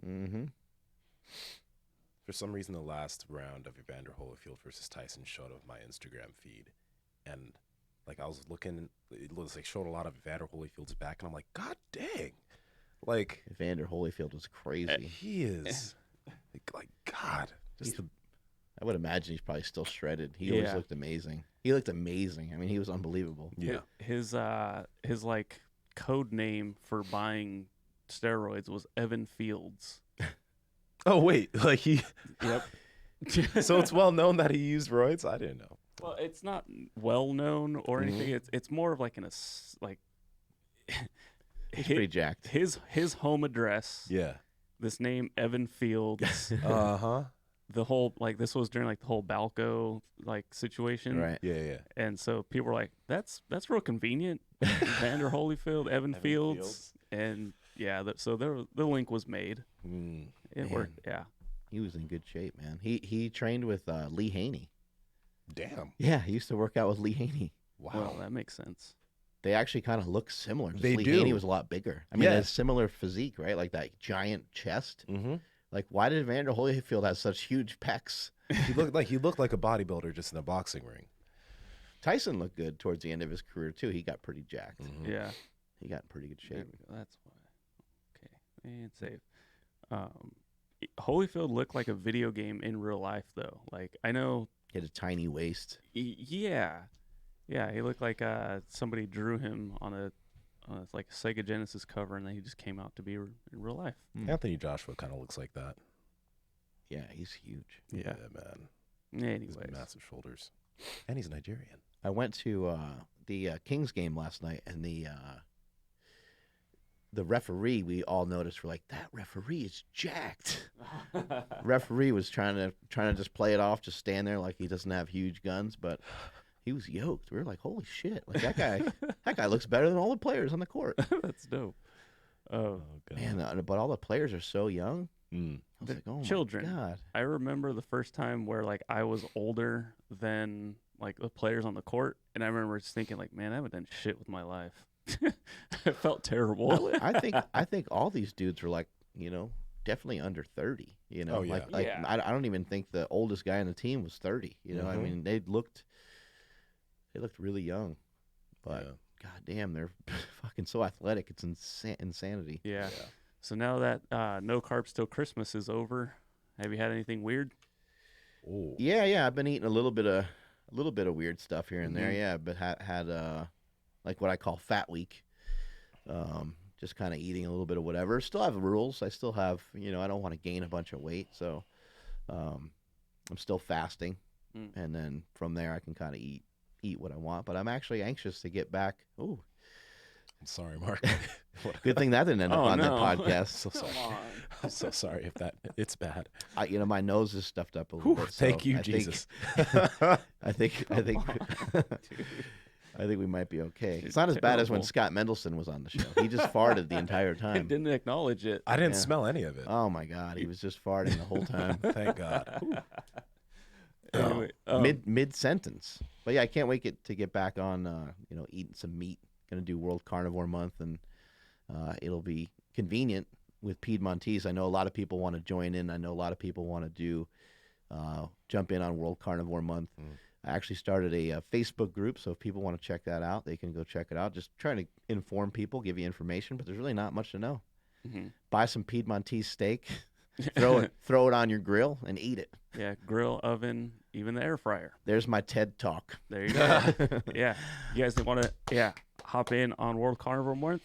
Mm-hmm. For some reason, the last round of Evander Holyfield versus Tyson showed up my Instagram feed, and like I was looking, it was like showed a lot of Evander Holyfield's back, and I'm like, God dang, like Evander Holyfield was crazy. he is like God. Just the I would imagine he's probably still shredded. He always looked amazing. He looked amazing. I mean, he was unbelievable. yeah. His like code name for buying steroids was Evan Fields. Oh wait, like he. Yep. So it's well known that he used roids. I didn't know. Well, it's not well known or anything. It's more of like like He's pretty jacked. His home address. Yeah. This name Evan Fields. Uh-huh. The whole like this was during like the whole Balco like situation. Right. Yeah. And so people were like, that's real convenient. Evander Holyfield, Evan Fields. And yeah, so the link was made. It worked. Yeah. He was in good shape, man. He trained with Lee Haney. Damn. Yeah, he used to work out with Lee Haney. Wow. Well, that makes sense. They actually kind of look similar. Just They Lee do. Haney was a lot bigger. I mean, Yeah. they had similar physique, right? Like that giant chest. Mm-hmm. Like, why did Evander Holyfield have such huge pecs? He looked like a bodybuilder just in a boxing ring. Tyson looked good towards the end of his career too. He got pretty jacked. Yeah. He got in pretty good There shape. we go. That's why. Okay. And save. Holyfield looked like a video game in real life, though. Like, I know. He had a tiny waist. Yeah. Yeah. He looked like somebody drew him on a like a Sega Genesis cover, and then he just came out to be in real life. Anthony Joshua kind of looks like that. Yeah, he's huge. Yeah, man. He's Anyways. massive shoulders, and he's Nigerian. I went to the Kings game last night, and the referee, we all noticed, we're like, that referee is jacked. Referee was trying to just play it off, just stand there like he doesn't have huge guns, but he was yoked. We were like, holy shit! Like that guy looks better than all the players on the court. That's dope. Oh, God. Man, but all the players are so young. Mm. I was like, oh children. my God. I remember the first time where like I was older than like the players on the court, and I remember just thinking like, man, I haven't done shit with my life. It felt terrible. I think all these dudes were like, definitely under 30. Oh, yeah. Like Yeah. I don't even think the oldest guy on the team was 30. I mean, they looked really young, but god damn, they're fucking so athletic. It's insanity. Yeah. So now that No Carbs Till Christmas is over, have you had anything weird? Oh. Yeah. I've been eating a little bit of weird stuff here and there. Yeah, but had like what I call fat week. Just kind of eating a little bit of whatever. Still have rules. I still have, I don't want to gain a bunch of weight, so I'm still fasting, and then from there I can kind of eat what I want. But I'm actually anxious to get back. Ooh, I'm sorry, Mark. good thing that didn't end up on no. that podcast. So sorry. I'm so sorry if it's bad. My nose is stuffed up a little bit. So Thank you, Jesus. I think we might be okay. It's not as bad as when Terrible. Scott Mendelson was on the show. He just farted the entire I time. didn't acknowledge it. I didn't smell any of it. Oh my God, he was just farting the whole time. Thank God. Anyway, mid sentence. But yeah, I can't wait to get back on eating some meat. Gonna do World Carnivore Month, and it'll be convenient with Piedmontese. I know a lot of people want to join in. I know a lot of people want to do jump in on World Carnivore Month. I actually started a Facebook group, so if people want to check that out, they can go check it out. Just trying to inform people, give you information, but there's really not much to know. Buy some Piedmontese steak, throw it on your grill, and eat it. Yeah, grill, oven, even the air fryer. There's my TED Talk. There you go. Yeah, you guys want to hop in on World Carnivore Month,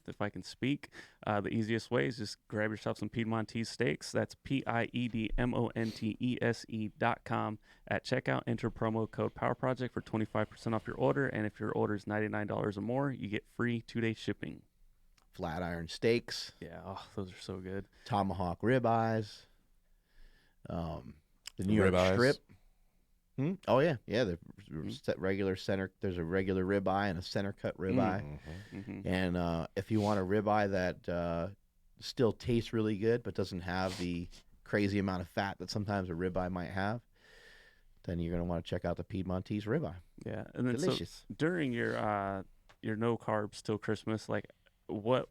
if I can speak. The easiest way is just grab yourself some Piedmontese steaks. That's PIEDMONTESE.com. At checkout, enter promo code PowerProject for 25% off your order, and if your order is $99 or more, you get free 2-day shipping. Flat iron steaks. Yeah, those are so good. Tomahawk ribeyes. The New York Ribeyes. strip. Oh yeah. The regular center. There's a regular ribeye and a center cut ribeye. And if you want a ribeye that still tastes really good but doesn't have the crazy amount of fat that sometimes a ribeye might have, then you're gonna want to check out the Piedmontese ribeye. Yeah, and then Delicious. So during your no carbs till Christmas, like what,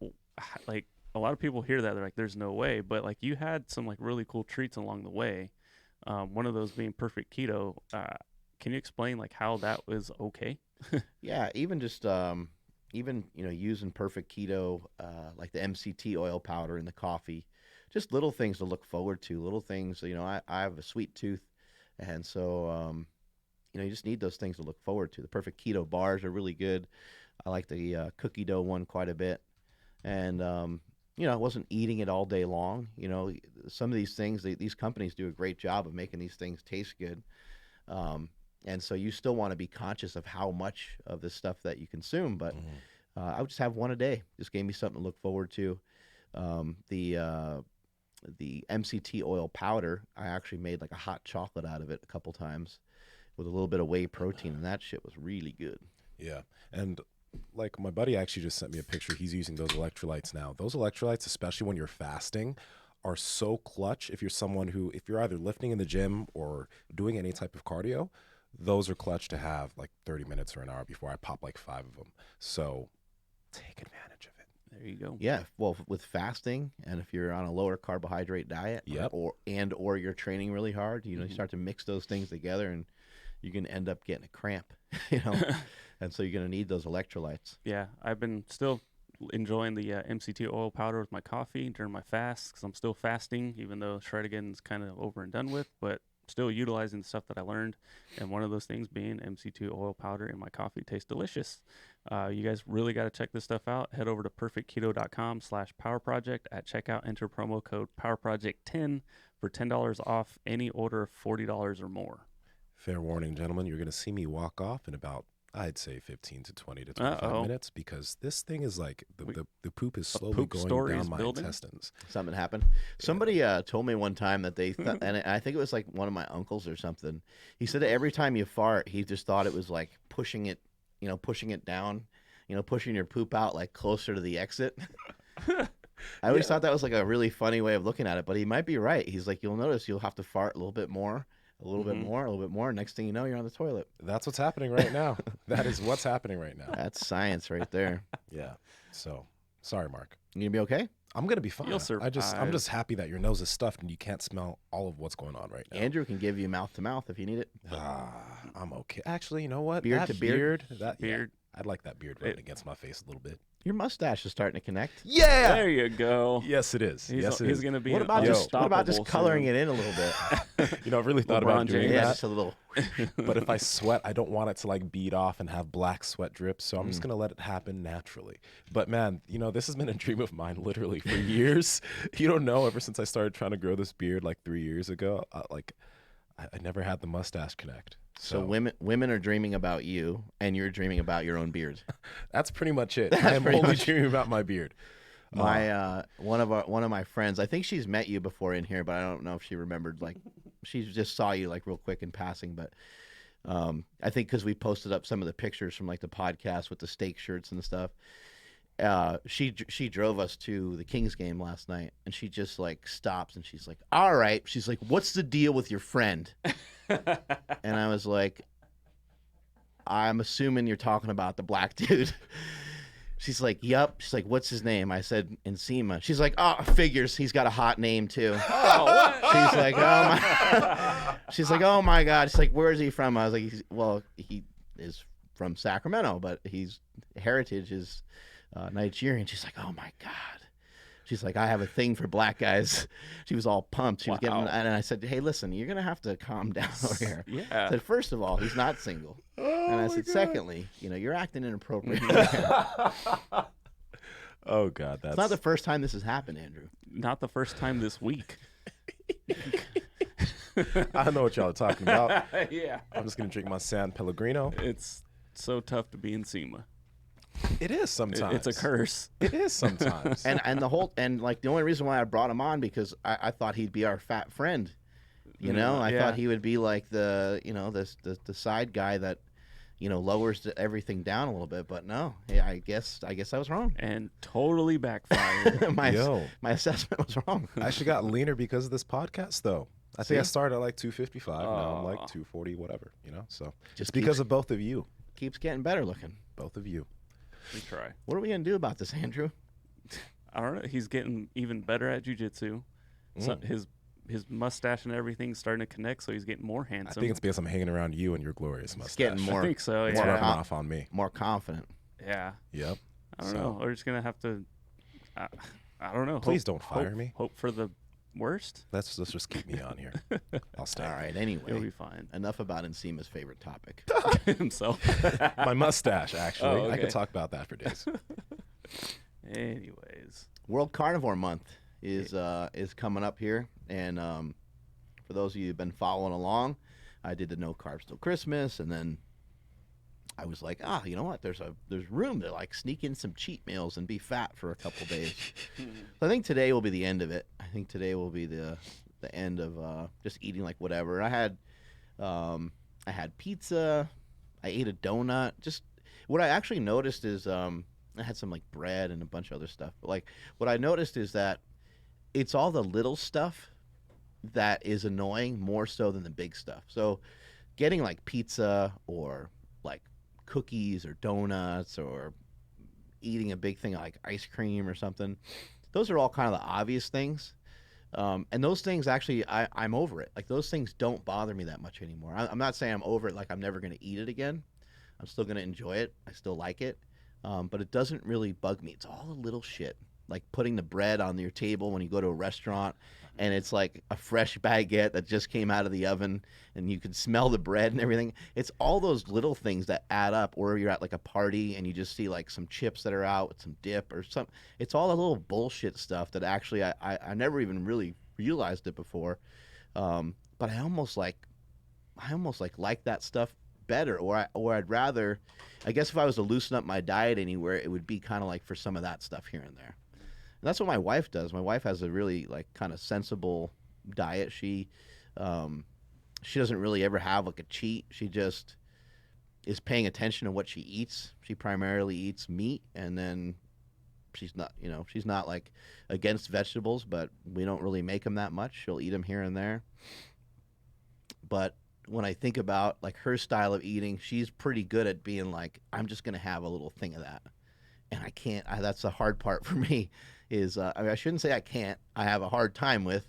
like a lot of people hear that they're like, "There's no way," but like you had some like really cool treats along the way. One of those being perfect keto. Can you explain like how that was okay? Yeah, even just even using perfect keto, like the MCT oil powder in the coffee, just little things to look forward to. Little things, I have a sweet tooth, and so you just need those things to look forward to. The perfect keto bars are really good. I like the cookie dough one quite a bit, and I wasn't eating it all day long. Some of these things, these companies do a great job of making these things taste good. And so you still want to be conscious of how much of this stuff that you consume, but I would just have one a day. Just gave me something to look forward to. The MCT oil powder, I actually made like a hot chocolate out of it a couple times with a little bit of whey protein, and that shit was really good. Yeah, and like my buddy actually just sent me a picture. He's using those electrolytes now. Those electrolytes, especially when you're fasting, are so clutch. If you're either lifting in the gym or doing any type of cardio, those are clutch to have like 30 minutes or an hour before I pop like 5 of them. So take advantage of it. There you go. Yeah, well, with fasting, and if you're on a lower carbohydrate diet, Yep. or you're training really hard, you start to mix those things together, and you can end up getting a cramp, and so you're going to need those electrolytes. Yeah, I've been still enjoying the MCT oil powder with my coffee during my fast because I'm still fasting, even though shred is kind of over and done with, but still utilizing the stuff that I learned. And one of those things being MCT oil powder in my coffee tastes delicious. You guys really got to check this stuff out. Head over to perfectketo.com/powerproject. At checkout, enter promo code PowerProject10 for $10 off any order of $40 or more. Fair warning, gentlemen, you're going to see me walk off in about, I'd say 15 to 20 to 25 minutes, because this thing is like the poop is slowly going down my intestines. Something happened. Somebody told me one time that they thought, and I think it was like one of my uncles or something. He said that every time you fart, he just thought it was like pushing it down, pushing your poop out like closer to the exit. I always thought that was like a really funny way of looking at it, but he might be right. He's like, you'll notice you'll have to fart a little bit more. A little bit more, a little bit more. Next thing you know, you're on the toilet. That's what's happening right now. That is what's happening right now. That's science right there. Yeah. So, sorry, Mark. You gonna be okay? I'm gonna be fine. You'll survive. I'm just happy that your nose is stuffed and you can't smell all of what's going on right now. Andrew can give you mouth to mouth if you need it. I'm okay. Actually, you know what? Beard that to beard? Beard. I'd like that beard rubbing against my face a little bit. Your mustache is starting to connect. Yeah. There you go. Yes, it is. He's going to be What about just coloring it in a little bit? I really thought about doing Yeah, that. just a little. But if I sweat, I don't want it to like bead off and have black sweat drips. So I'm just going to let it happen naturally. But man, this has been a dream of mine literally for years. You don't know, ever since I started trying to grow this beard like 3 years ago, I never had the mustache connect. So women are dreaming about you, and you're dreaming about your own beard. That's pretty much it. I am only dreaming about my beard. One of my friends, I think she's met you before in here, but I don't know if she remembered. Like, she just saw you like real quick in passing. But I think because we posted up some of the pictures from like the podcast with the steak shirts and stuff. She drove us to the Kings game last night, and she just like stops and she's like, "All right," she's like, "What's the deal with your friend?" And I was like, "I'm assuming you're talking about the black dude." She's like, "Yup." She's like, "What's his name?" I said, "Nsima." She's like, "Oh, figures. He's got a hot name too." Oh, what? She's like, "Oh my." She's like, "Oh my God." She's like, "Where is he from?" I was like, he is from Sacramento, but his heritage is Nigerian." She's like, "Oh my God." She's like, "I have a thing for black guys." She was all pumped. She was getting, and I said, "Hey, listen, you're gonna have to calm down over here." Yeah. I said, "First of all, he's not single," and I said, God. "Secondly, you're acting inappropriate." Oh God, It's not the first time this has happened, Andrew. Not the first time this week. I know what y'all are talking about. Yeah. I'm just gonna drink my San Pellegrino. It's so tough to be Nsima. It is sometimes. It's a curse. It is sometimes. And the only reason why I brought him on because I thought he'd be our fat friend. I thought he would be like the the side guy that lowers everything down a little bit. But no, yeah, I guess I was wrong. And totally backfired. my assessment was wrong. I actually got leaner because of this podcast, though. I think I started at like 255. Now I'm like 240, whatever. So just because of both of you. Keeps getting better looking. Both of you. We try. What are we gonna do about this, Andrew? I don't know. He's getting even better at jujitsu. So his mustache and everything's starting to connect, so he's getting more I handsome. think it's because I'm hanging around you and your glorious mustache. It's getting more. I think so. It's Yeah. rubbing off on me. More confident. Yeah. Yep. I don't know. We're just gonna have to. I don't know. Please don't fire me. Hope for the worst. Let's just keep me on here. I'll stay. All right. It'll Anyway, be fine. enough about Nsima's favorite topic. Himself. My mustache, actually. Oh, I okay. could talk about that for days. Anyways. World Carnivore Month is coming up here, and for those of you who've been following along, I did the No Carbs Till Christmas, and then I was like, you know what? There's room to like sneak in some cheat meals and be fat for a couple days. So I think today will be the end of it. I think today will be the end of just eating like whatever. I had pizza. I ate a donut. Just what I actually noticed is I had some like bread and a bunch of other stuff. But like what I noticed is that it's all the little stuff that is annoying more so than the big stuff. So getting like pizza or like cookies or donuts or eating a big thing like ice cream or something, those are all kind of the obvious things. And those things actually, I'm over it. Like those things don't bother me that much anymore. I'm not saying I'm over it like I'm never going to eat it again. I'm still going to enjoy it. I still like it. But it doesn't really bug me. It's all the little shit. Like putting the bread on your table when you go to a restaurant and it's like a fresh baguette that just came out of the oven and you can smell the bread and everything. It's all those little things that add up. Or you're at like a party and you just see like some chips that are out with some dip or something. It's all the little bullshit stuff that actually I never even really realized it before. But I almost like that stuff better, or I'd rather, I guess if I was to loosen up my diet anywhere, it would be kind of like for some of that stuff here and there. And that's what my wife does. My wife has a really like kind of sensible diet. She doesn't really ever have like a cheat. She just is paying attention to what she eats. She primarily eats meat, and then she's not like against vegetables, but we don't really make them that much. She'll eat them here and there. But when I think about like her style of eating, she's pretty good at being like, I'm just gonna have a little thing of that, and I can't. That's the hard part for me. Is I shouldn't say I can't. I have a hard time with,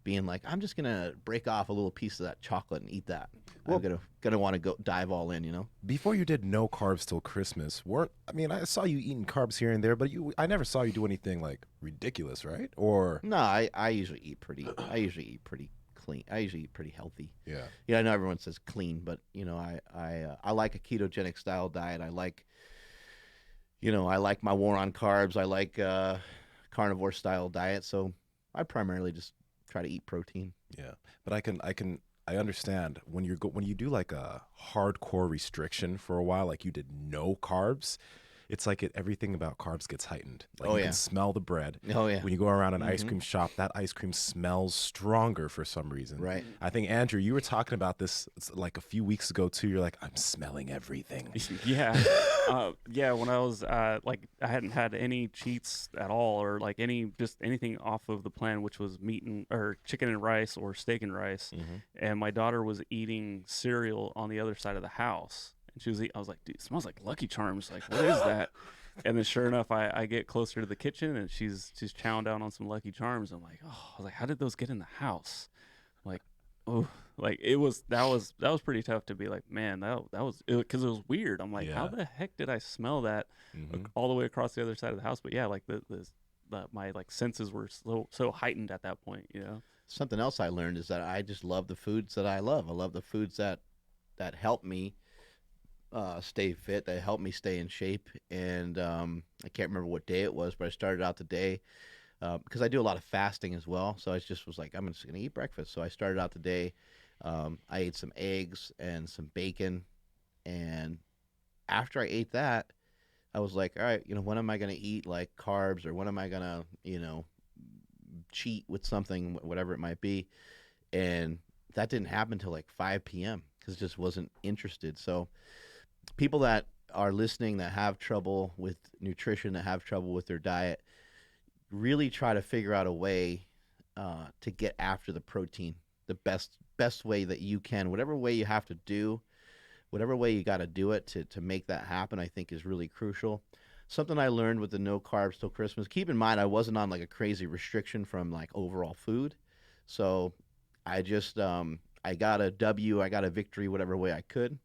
being like, I'm just gonna break off a little piece of that chocolate and eat that. Well, I'm gonna want to go dive all in. Before you did No Carbs Till Christmas, I saw you eating carbs here and there, but I never saw you do anything like ridiculous, right? Or No, I usually eat pretty clean. I usually eat pretty healthy. yeah. Yeah, I know everyone says clean, but I like a ketogenic style diet. I like my war on carbs. I like carnivore style diet. So I primarily just try to eat protein. Yeah, but I understand when you do like a hardcore restriction for a while, like you did no carbs. It's like everything about carbs gets heightened. Like you can smell the bread. Oh yeah. When you go around an ice cream shop, that ice cream smells stronger for some reason. Right. I think Andrew, you were talking about this like a few weeks ago too. You're like, I'm smelling everything. Yeah. Yeah. When I was I hadn't had any cheats at all, or like anything off of the plan, which was or chicken and rice or steak and rice. Mm-hmm. And my daughter was eating cereal on the other side of the house. And I was like, dude, it smells like Lucky Charms. Like, what is that? And then sure enough, I get closer to the kitchen and she's chowing down on some Lucky Charms. I'm like, I was like, how did those get in the house? Like, oh, like that was pretty tough to be like, man, that was, because it was weird. I'm like, how the heck did I smell that all the way across the other side of the house? But yeah, like my like senses were so heightened at that point, Something else I learned is that I just love the foods that I love. I love the foods that help me stay fit, that help me stay in shape. And I can't remember what day it was, but I started out the day because I do a lot of fasting as well. So I just was like, I'm just going to eat breakfast. So I started out the day. I ate some eggs and some bacon. And after I ate that, I was like, all right, when am I going to eat like carbs, or when am I going to, cheat with something, whatever it might be. And that didn't happen until like 5 p.m. because I just wasn't interested. So people that are listening that have trouble with nutrition, that have trouble with their diet, really try to figure out a way to get after the protein the best way that you can. Whatever way you have to do, whatever way you got to do it to make that happen, I think is really crucial. something I learned with the no carbs till Christmas. Keep in mind, I wasn't on like a crazy restriction from like overall food, so I just I got a W, I got a victory, whatever way I could,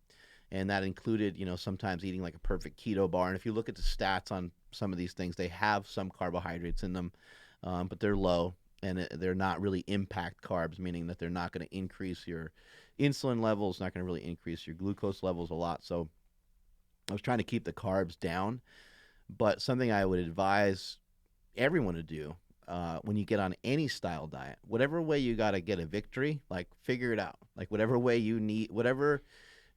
and that included sometimes eating like a perfect keto bar. And if you look at the stats on some of these things, they have some carbohydrates in them, but they're low and they're not really impact carbs, meaning that they're not going to increase your insulin levels, not going to really increase your glucose levels a lot. So I was trying to keep the carbs down, but something I would advise everyone to do when you get on any style diet, whatever way you got to get a victory, like figure it out. Like whatever way you need, whatever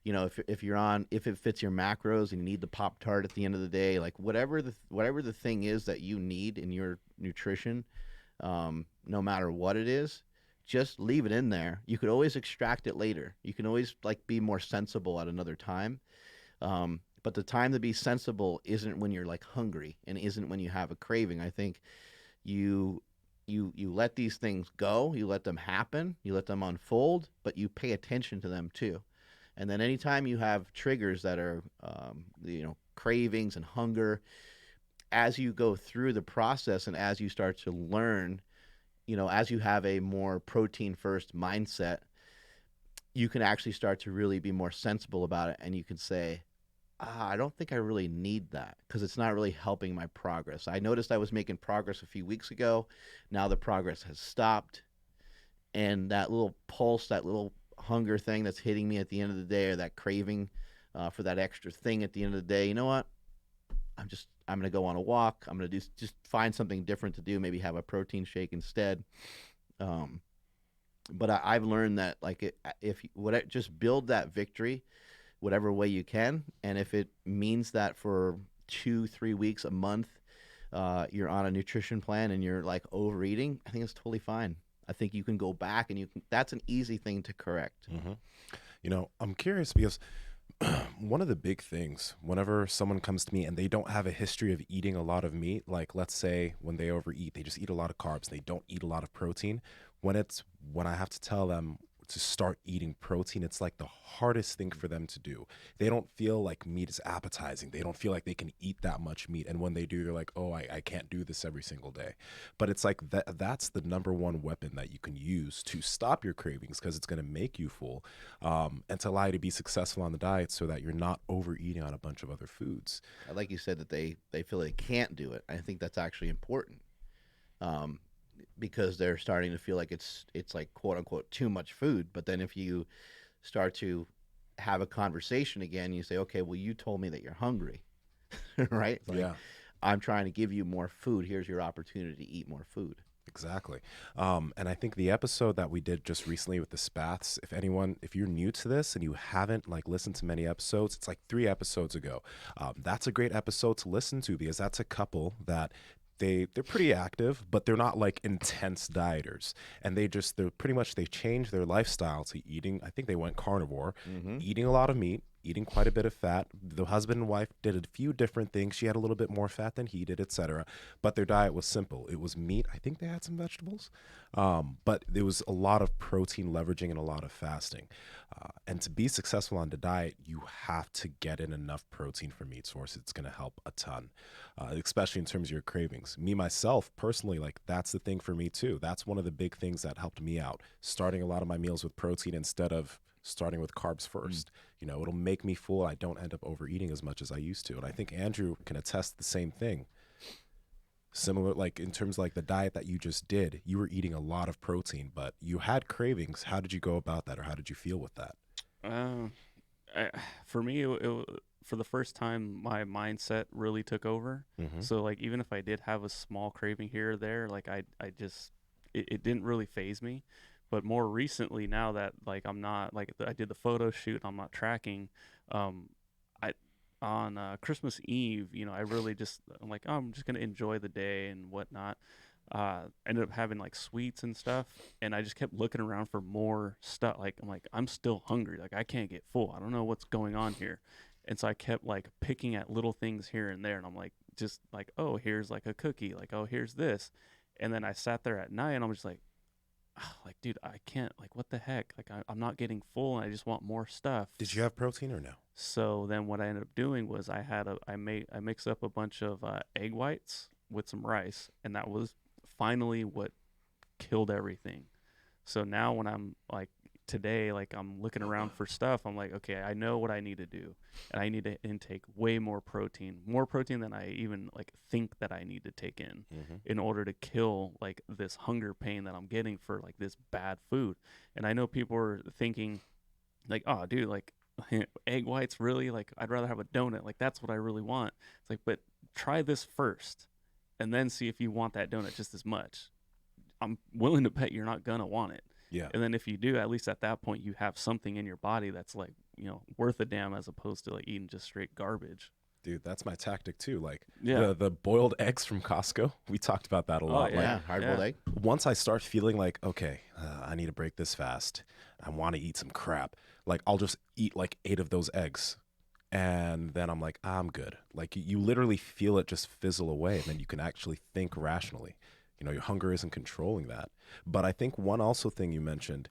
if you're on, if it fits your macros and you need the Pop Tart at the end of the day, like whatever the thing is that you need in your nutrition, no matter what it is, just leave it in there. You could always extract it later. You can always like be more sensible at another time. But the time to be sensible isn't when you're like hungry and isn't when you have a craving. I think you you let these things go, you let them happen, you let them unfold, but you pay attention to them too. And then anytime you have triggers that are cravings and hunger, as you go through the process and as you start to learn, as you have a more protein first mindset, you can actually start to really be more sensible about it, and you can say, I don't think I really need that because it's not really helping my progress. I noticed I was making progress a few weeks ago. Now the progress has stopped. And that little pulse, that little hunger thing that's hitting me at the end of the day, or that craving for that extra thing at the end of the day, you know what? I'm going to go on a walk. I'm going to just find something different to do. Maybe have a protein shake instead. But I've learned that just build that victory whatever way you can. And if it means that for 2-3 weeks, a month, you're on a nutrition plan and you're like overeating, I think it's totally fine. I think you can go back and that's an easy thing to correct. Mm-hmm. I'm curious because one of the big things whenever someone comes to me and they don't have a history of eating a lot of meat, like let's say when they overeat, they just eat a lot of carbs, they don't eat a lot of protein. When I have to tell them to start eating protein, it's like the hardest thing for them to do. They don't feel like meat is appetizing. They don't feel like they can eat that much meat. And when they do, they're like, oh, I can't do this every single day. But it's like that's the number one weapon that you can use to stop your cravings, because it's going to make you full, and to allow you to be successful on the diet so that you're not overeating on a bunch of other foods. Like you said, that they feel they can't do it. I think that's actually important. Because they're starting to feel like it's like quote unquote too much food. But then if you start to have a conversation again, you say, okay, well, you told me that you're hungry, right? Like, Yeah, I'm trying to give you more food. Here's your opportunity to eat more food. exactly. And I think the episode that we did just recently with the Spaths, if you're new to this and you haven't like listened to many episodes, it's like 3 episodes ago. That's a great episode to listen to, because that's a couple that they're pretty active, but they're not like intense dieters, and they changed their lifestyle to eating. I think they went carnivore, Mm-hmm. eating a lot of meat, eating quite a bit of fat. The husband and wife did a few different things. She had a little bit more fat than he did, etc. But their diet was simple. It was meat. I think they had some vegetables, but there was a lot of protein leveraging and a lot of fasting. And to be successful on the diet, you have to get in enough protein from meat sources. It's going to help a ton, especially in terms of your cravings. Me, myself, personally, like that's the thing for me too. That's one of the big things that helped me out, starting a lot of my meals with protein instead of starting with carbs first. It'll make me full. I don't end up overeating as much as I used to. And I think Andrew can attest the same thing. Similar, like in terms of like the diet that you just did, you were eating a lot of protein, but you had cravings. How did you go about that, or how did you feel with that? Uh, for me, for the first time, my mindset really took over. Mm-hmm. So like, even if I did have a small craving here or there, like I just, it didn't really phase me. But more recently, now that like I'm not like I did the photo shoot, I'm not tracking. I on Christmas Eve, I really I'm like, oh, I'm just gonna enjoy the day and whatnot. Ended up having like sweets and stuff, and I just kept looking around for more stuff. Like I'm still hungry. Like I can't get full. I don't know what's going on here. And so I kept like picking at little things here and there, and I'm like, just like, oh, here's like a cookie. Like, oh, here's this. And then I sat there at night, and I'm just like, like, dude, I can't, like, what the heck? Like, I'm not getting full and I just want more stuff. Did you have protein or no? So then what I ended up doing was I mixed up a bunch of egg whites with some rice, and that was finally what killed everything. So now when I'm like today, like I'm looking around for stuff, I'm like, okay, I know what I need to do, and I need to intake way more protein than I even like think that I need to take in order to kill like this hunger pain that I'm getting for like this bad food. And I know people are thinking like, oh, dude, like egg whites, really? Like I'd rather have a donut. Like that's what I really want. It's like, but try this first, and then see if you want that donut just as much. I'm willing to bet you're not gonna want it. Yeah. And then if you do, at least at that point, you have something in your body that's like, worth a damn, as opposed to like eating just straight garbage. Dude, that's my tactic too. Like Yeah. the boiled eggs from Costco. We talked about that a lot. yeah. Like Yeah, hard-boiled egg. once I start feeling like, okay, I need to break this fast, I want to eat some crap, like I'll just eat like 8 of those eggs. And then I'm like, I'm good. Like you literally feel it just fizzle away. And then you can actually think rationally. Your hunger isn't controlling that. But I think one also thing you mentioned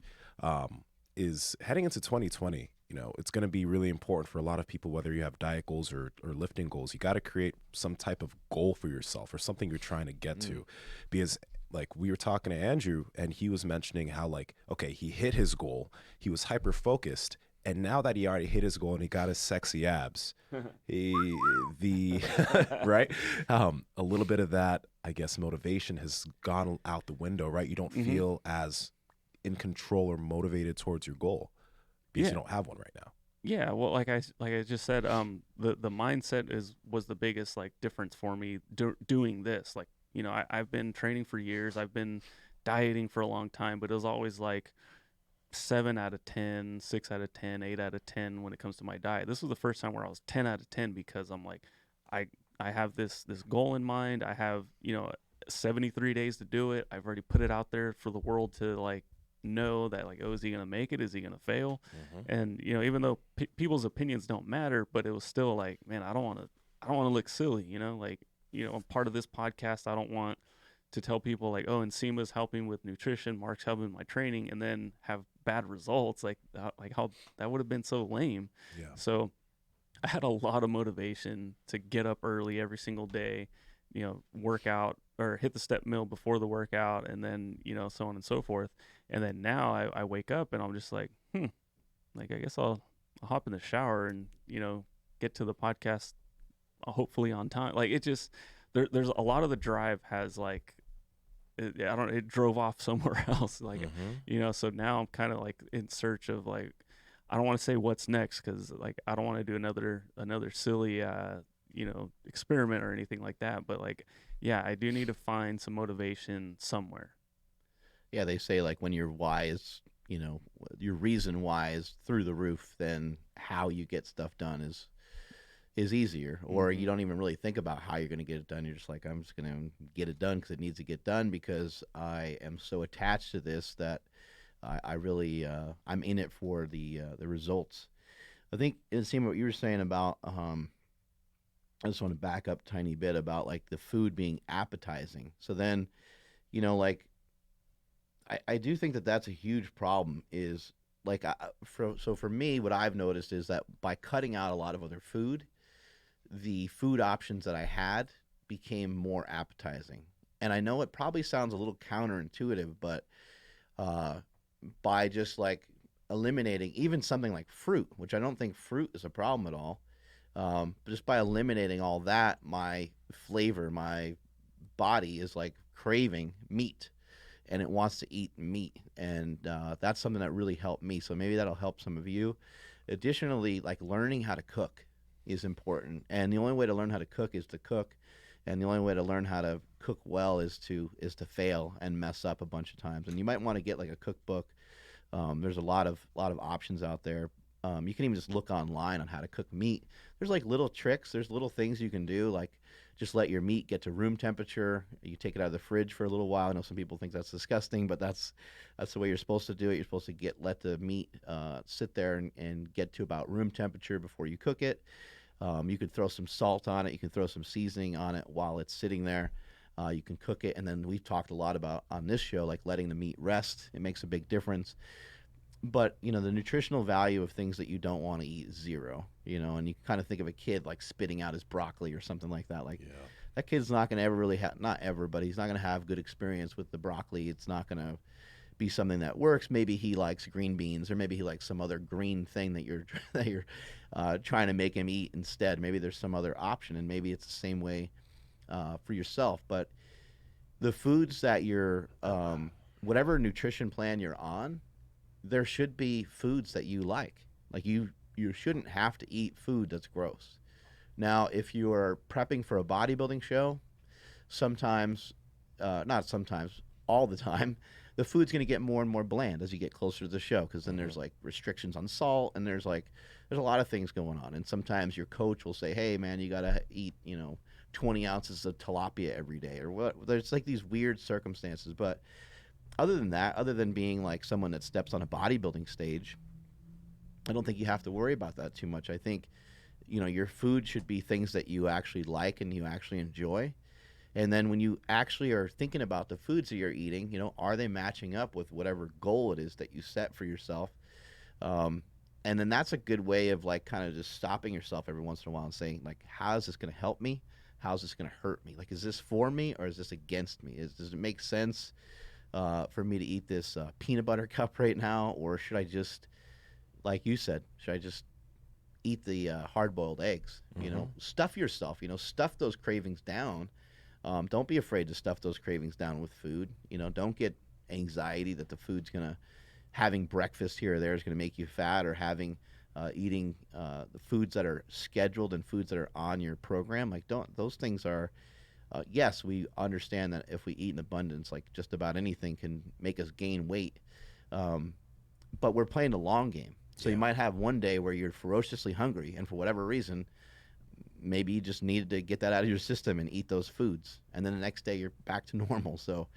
is heading into 2020, it's going to be really important for a lot of people, whether you have diet goals or lifting goals. You got to create some type of goal for yourself or something you're trying to get to. Because like we were talking to Andrew and he was mentioning how like, okay, he hit his goal. He was hyper focused. And now that he already hit his goal and he got his sexy abs, right? A little bit of that, I guess, motivation has gone out the window, right? You don't feel as in control or motivated towards your goal because you don't have one right now. Yeah, well, like I just said, the mindset was the biggest like difference for me doing this. Like, I've been training for years. I've been dieting for a long time, but it was always like 7 out of 10, 6 out of 10, 8 out of 10 when it comes to my diet. This was the first time where I was 10 out of 10 because I'm like, I have this goal in mind. I have 73 days to do it. I've already put it out there for the world to like know that like, oh, is he gonna make it? Is he gonna fail? And even though people's opinions don't matter, but it was still like, man, I don't want to look silly. I'm part of this podcast. I don't want to tell people like, oh, Nsima's helping with nutrition, Mark's helping my training, and then have bad results. Like how that would have been so lame. Yeah. So I had a lot of motivation to get up early every single day, work out or hit the step mill before the workout, and then, so on and so forth. And then now I wake up and I'm just like, like, I guess I'll hop in the shower and, get to the podcast hopefully on time. Like it just, there's a lot of the drive has like, it drove off somewhere else. Like, so now I'm kind of like in search of like, I don't want to say what's next, because like I don't want to do another silly experiment or anything like that. But like, yeah, I do need to find some motivation somewhere. Yeah, they say like when your why is, your reason why is through the roof, then how you get stuff done is easier, or you don't even really think about how you're going to get it done. You're just like, I'm just going to get it done because it needs to get done, because I am so attached to this that I really I'm in it for the results. I think it seemed what you were saying about I just want to back up a tiny bit about like the food being appetizing. So then, like I do think that that's a huge problem. Is like so for me, what I've noticed is that by cutting out a lot of other food, the food options that I had became more appetizing. And I know it probably sounds a little counterintuitive, but by just like eliminating even something like fruit, which I don't think fruit is a problem at all, but just by eliminating all that, my body is like craving meat, and it wants to eat meat. And that's something that really helped me. So maybe that'll help some of you. Additionally, like learning how to cook is important, and the only way to learn how to cook is to cook, and the only way to learn how to cook well is to fail and mess up a bunch of times. And you might want to get like a cookbook. There's a lot of options out there. You can even just look online on how to cook meat. There's like little tricks. There's little things you can do, like just let your meat get to room temperature. You take it out of the fridge for a little while. I know some people think that's disgusting, but that's the way you're supposed to do it. You're supposed to let the meat sit there and get to about room temperature before you cook it. You could throw some salt on it. You can throw some seasoning on it while it's sitting there. You can cook it, and then we've talked a lot about on this show, like letting the meat rest. It makes a big difference. But you know, the nutritional value of things that you don't want to eat is zero. You know, and you kind of think of a kid like spitting out his broccoli or something like that. Like Yeah. that kid's not going to ever really have, not ever, but he's not going to have good experience with the broccoli. It's not going to be something that works. Maybe he likes green beans, or maybe he likes some other green thing that you're that you're trying to make him eat instead. Maybe there's some other option, and maybe it's the same way for yourself. But the foods that you're, whatever nutrition plan you're on, there should be foods that you like. Like you shouldn't have to eat food that's gross. Now, if you are prepping for a bodybuilding show, sometimes, not sometimes, all the time, the food's going to get more and more bland as you get closer to the show, because then there's like restrictions on salt, and there's a lot of things going on. And sometimes your coach will say, hey man, you got to eat, 20 ounces of tilapia every day, or what. There's like these weird circumstances. But other than that, other than being like someone that steps on a bodybuilding stage, I don't think you have to worry about that too much. I think, your food should be things that you actually like and you actually enjoy. And then when you actually are thinking about the foods that you're eating, are they matching up with whatever goal it is that you set for yourself? And then that's a good way of like kind of just stopping yourself every once in a while and saying, like, how is this going to help me? How's this going to hurt me? Like, is this for me or is this against me? Does it make sense for me to eat this peanut butter cup right now? Or should I just, like you said, should I just eat the hard-boiled eggs? Stuff yourself, stuff those cravings down. Don't be afraid to stuff those cravings down with food. Don't get anxiety that the food's having breakfast here or there is gonna make you fat, or having eating the foods that are scheduled and foods that are on your program. Like, those things are. Yes, we understand that if we eat in abundance, like just about anything can make us gain weight. But we're playing the long game. So you might have one day where you're ferociously hungry, and for whatever reason, maybe you just needed to get that out of your system and eat those foods. And then the next day you're back to normal. So,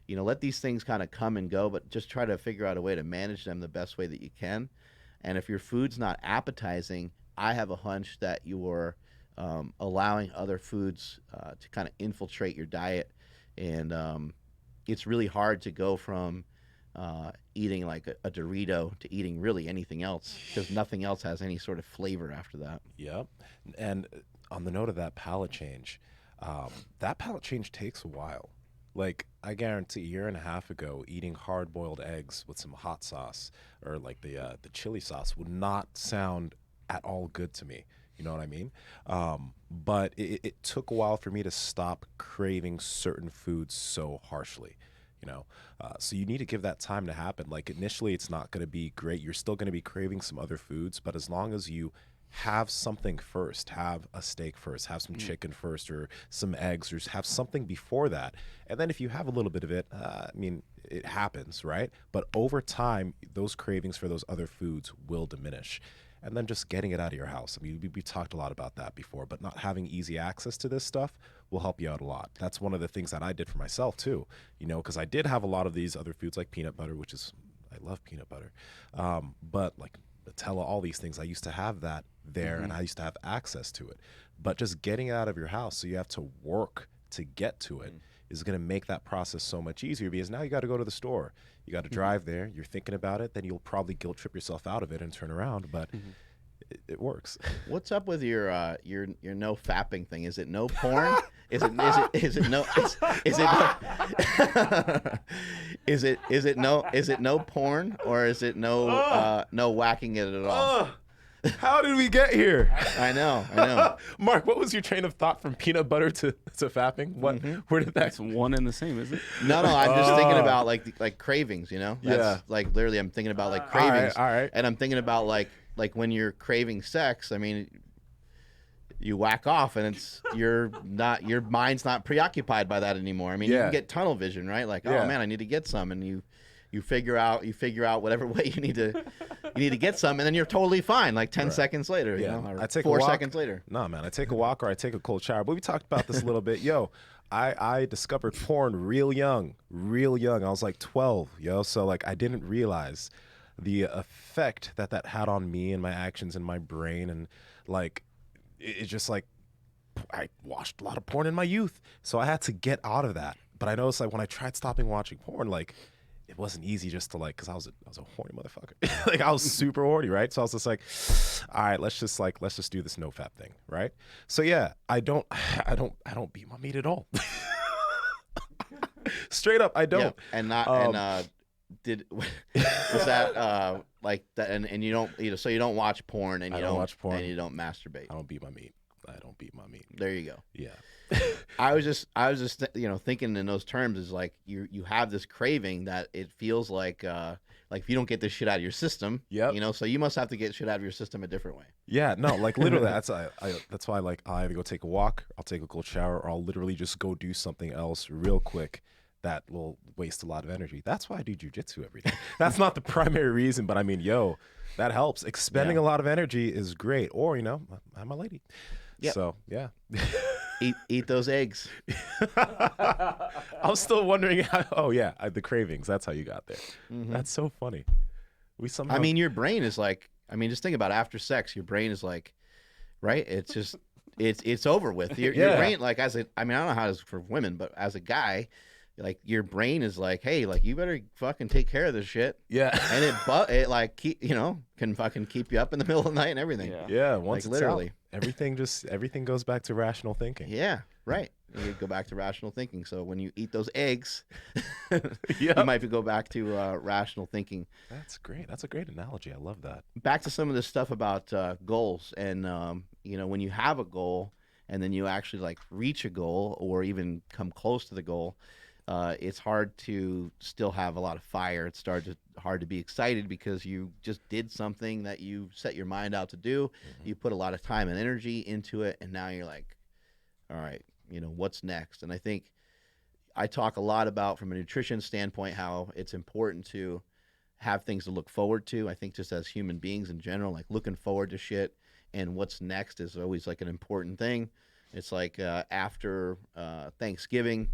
let these things kind of come and go, but just try to figure out a way to manage them the best way that you can. And if your food's not appetizing, I have a hunch that you're allowing other foods to kind of infiltrate your diet. And it's really hard to go from eating like a Dorito to eating really anything else, because nothing else has any sort of flavor after that. Yep. And on the note of that palate change takes a while. Like, I guarantee a year and a half ago, eating hard-boiled eggs with some hot sauce or like the chili sauce would not sound at all good to me. You know what I mean? But it took a while for me to stop craving certain foods so harshly. So you need to give that time to happen. Like, initially it's not going to be great. You're still going to be craving some other foods, but as long as you have something first, have a steak first, have some chicken first, or some eggs, or have something before that. And then if you have a little bit of it, it happens, right? But over time, those cravings for those other foods will diminish. And then just getting it out of your house. I mean, we talked a lot about that before, but not having easy access to this stuff will help you out a lot. That's one of the things that I did for myself too, because I did have a lot of these other foods like peanut butter, I love peanut butter. But like Nutella, all these things, I used to have that there and I used to have access to it. But just getting it out of your house, so you have to work to get to it, is going to make that process so much easier, because now you got to go to the store. You got to drive there. You're thinking about it. Then you'll probably guilt trip yourself out of it and turn around. But it works. What's up with your no fapping thing? Is it no porn? Is it no is it no porn, or is it no whacking it at all? How did we get here? I know. Mark, what was your train of thought from peanut butter to fapping? Where did that? That's one and the same, is it? No, I'm just thinking about like cravings. That's like literally I'm thinking about like cravings. All right. And I'm thinking about like when you're craving sex. I mean, you whack off and your mind's not preoccupied by that anymore. I mean, you can get tunnel vision, right? Like, oh man, I need to get some, and you figure out whatever way you need to get some, and then you're totally fine. Like 10 seconds later, or I take 4 seconds later. No, man, I take a walk or I take a cold shower. But we talked about this a little bit. I discovered porn real young. I was like 12, So like I didn't realize the effect that had on me and my actions and my brain, and like it just like I watched a lot of porn in my youth, so I had to get out of that. But I noticed like when I tried stopping watching porn, like it wasn't easy just to like, cause I was a horny motherfucker. Like I was super horny, right? So I was just like, all right, let's just do this no fap thing, right? So yeah, I don't beat my meat at all. Straight up, I don't. Yep. And not did was that like that? And you don't so you don't watch porn and I you don't watch porn. and you don't masturbate. I don't beat my meat. There you go. Yeah. I was just thinking in those terms is like you have this craving that it feels like if you don't get this shit out of your system, Yep. so you must have to get shit out of your system a different way. Yeah, no, like literally that's why like I either go take a walk, I'll take a cold shower, or I'll literally just go do something else real quick that will waste a lot of energy. That's why I do jujitsu every day. That's not the primary reason, but I mean, that helps. Expending a lot of energy is great. Or, I'm a lady. Yep. So, yeah. Eat those eggs. I'm still wondering the cravings. That's how you got there. Mm-hmm. That's so funny. I mean, your brain is like, just think about after sex, your brain is like, right? It's just, it's over with. Your brain, like I don't know how it is for women, but as a guy, like your brain is like, hey, like you better fucking take care of this shit. Yeah. And it like can fucking keep you up in the middle of the night and everything. Yeah. Once like it's literally. Out, everything goes back to rational thinking. Yeah. Right. You go back to rational thinking. So when you eat those eggs, you might go back to rational thinking. That's great. That's a great analogy. I love that. Back to some of this stuff about goals, and when you have a goal and then you actually like reach a goal or even come close to the goal, it's hard to still have a lot of fire. It's hard to be excited because you just did something that you set your mind out to do. Mm-hmm. You put a lot of time and energy into it, and now you're like, all right, what's next? And I think I talk a lot about, from a nutrition standpoint, how it's important to have things to look forward to. I think just as human beings in general, like looking forward to shit and what's next is always like an important thing. It's like after Thanksgiving,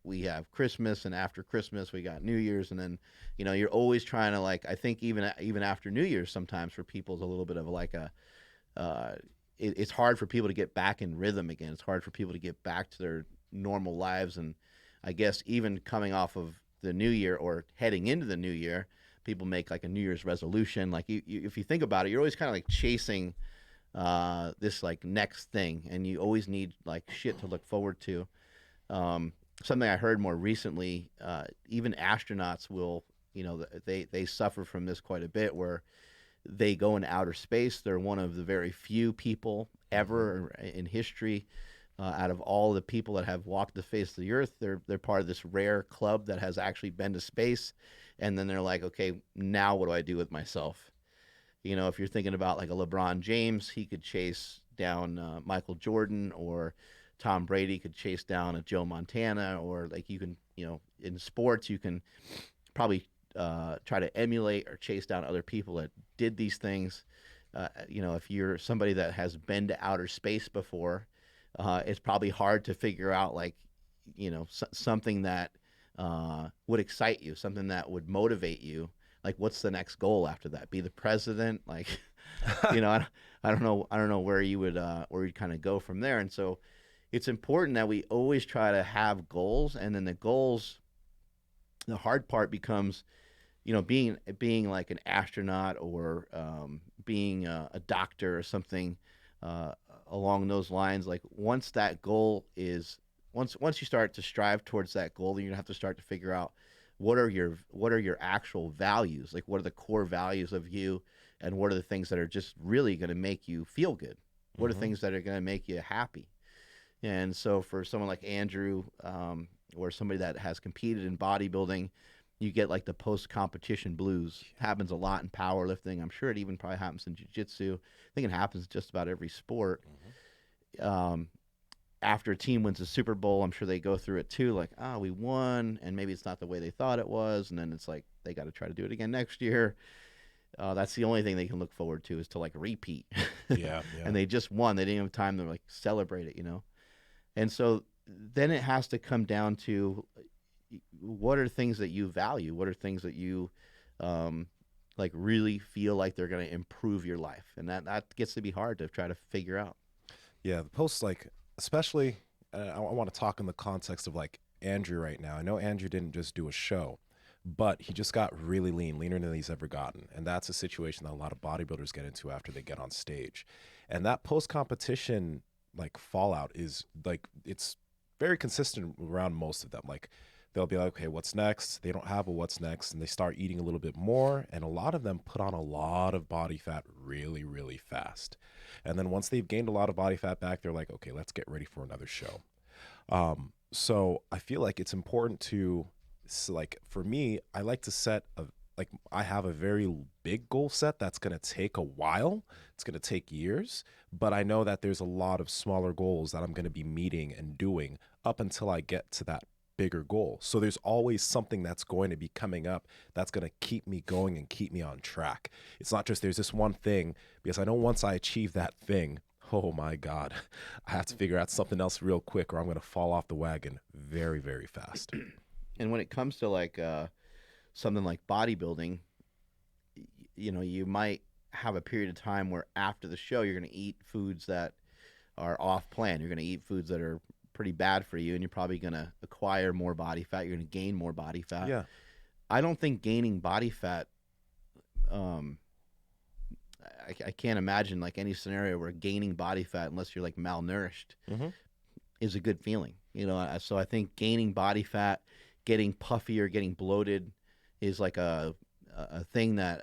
we have Christmas, and after Christmas we got New Year's, and then you're always trying to, like, I think even after New Year's sometimes for people is a little bit of like it's hard for people to get back in rhythm again. It's hard for people to get back to their normal lives, and I guess even coming off of the New Year or heading into the New Year, people make like a New Year's resolution. Like if you think about it, you're always kind of like chasing this like next thing, and you always need like shit to look forward to. Something I heard more recently, even astronauts will, they suffer from this quite a bit, where they go into outer space. They're one of the very few people ever in history, out of all the people that have walked the face of the earth. They're part of this rare club that has actually been to space. And then they're like, okay, now what do I do with myself? If you're thinking about like a LeBron James, he could chase down Michael Jordan, or Tom Brady could chase down a Joe Montana, or like you can, in sports, you can probably try to emulate or chase down other people that did these things. If you're somebody that has been to outer space before, it's probably hard to figure out like, something that would excite you, something that would motivate you. Like, what's the next goal after that? Be the president? Like, I don't know where you would where you'd kind of go from there. And so it's important that we always try to have goals, and then the hard part becomes, being like an astronaut, or being a doctor or something along those lines. Like once you start to strive towards that goal, then you're gonna have to start to figure out what are your actual values, like what are the core values of you, and what are the things that are just really going to make you feel good, what are things that are going to make you happy. And so for someone like Andrew, or somebody that has competed in bodybuilding, you get like the post-competition blues. Happens a lot in powerlifting. I'm sure it even probably happens in jiu-jitsu. I think it happens just about every sport. After a team wins a Super Bowl, I'm sure they go through it too, like, we won, and maybe it's not the way they thought it was, and then it's like they got to try to do it again next year. That's the only thing they can look forward to, is to like repeat. Yeah. And they just won. They didn't have time to like celebrate it, And so then it has to come down to, what are things that you value? What are things that you like really feel like they're going to improve your life? And that gets to be hard to try to figure out. Yeah, the post, like, especially I want to talk in the context of like Andrew right now. I know Andrew didn't just do a show, but he just got really lean, leaner than he's ever gotten. And that's a situation that a lot of bodybuilders get into after they get on stage. And that post competition like fallout is like, it's very consistent around most of them. Like they'll be like, okay, what's next? They don't have a what's next. And they start eating a little bit more. And a lot of them put on a lot of body fat really, really fast. And then once they've gained a lot of body fat back, they're like, okay, let's get ready for another show. So I feel like it's important to, like, for me, I like to set a, like, I have a very big goal set that's going to take a while. It's going to take years, but I know that there's a lot of smaller goals that I'm going to be meeting and doing up until I get to that bigger goal. So there's always something that's going to be coming up that's going to keep me going and keep me on track. It's not just there's this one thing, because I know once I achieve that thing, oh my God, I have to figure out something else real quick or I'm going to fall off the wagon very, very fast. And when it comes to like something like bodybuilding, you know, you might have a period of time where after the show you're going to eat foods that are off plan. You're going to eat foods that are pretty bad for you, and you're probably going to acquire more body fat. You're going to gain more body fat. Yeah. I don't think gaining body fat, I can't imagine like any scenario where gaining body fat, unless you're like malnourished, is a good feeling. You know, so I think gaining body fat, getting puffy or getting bloated is like a thing that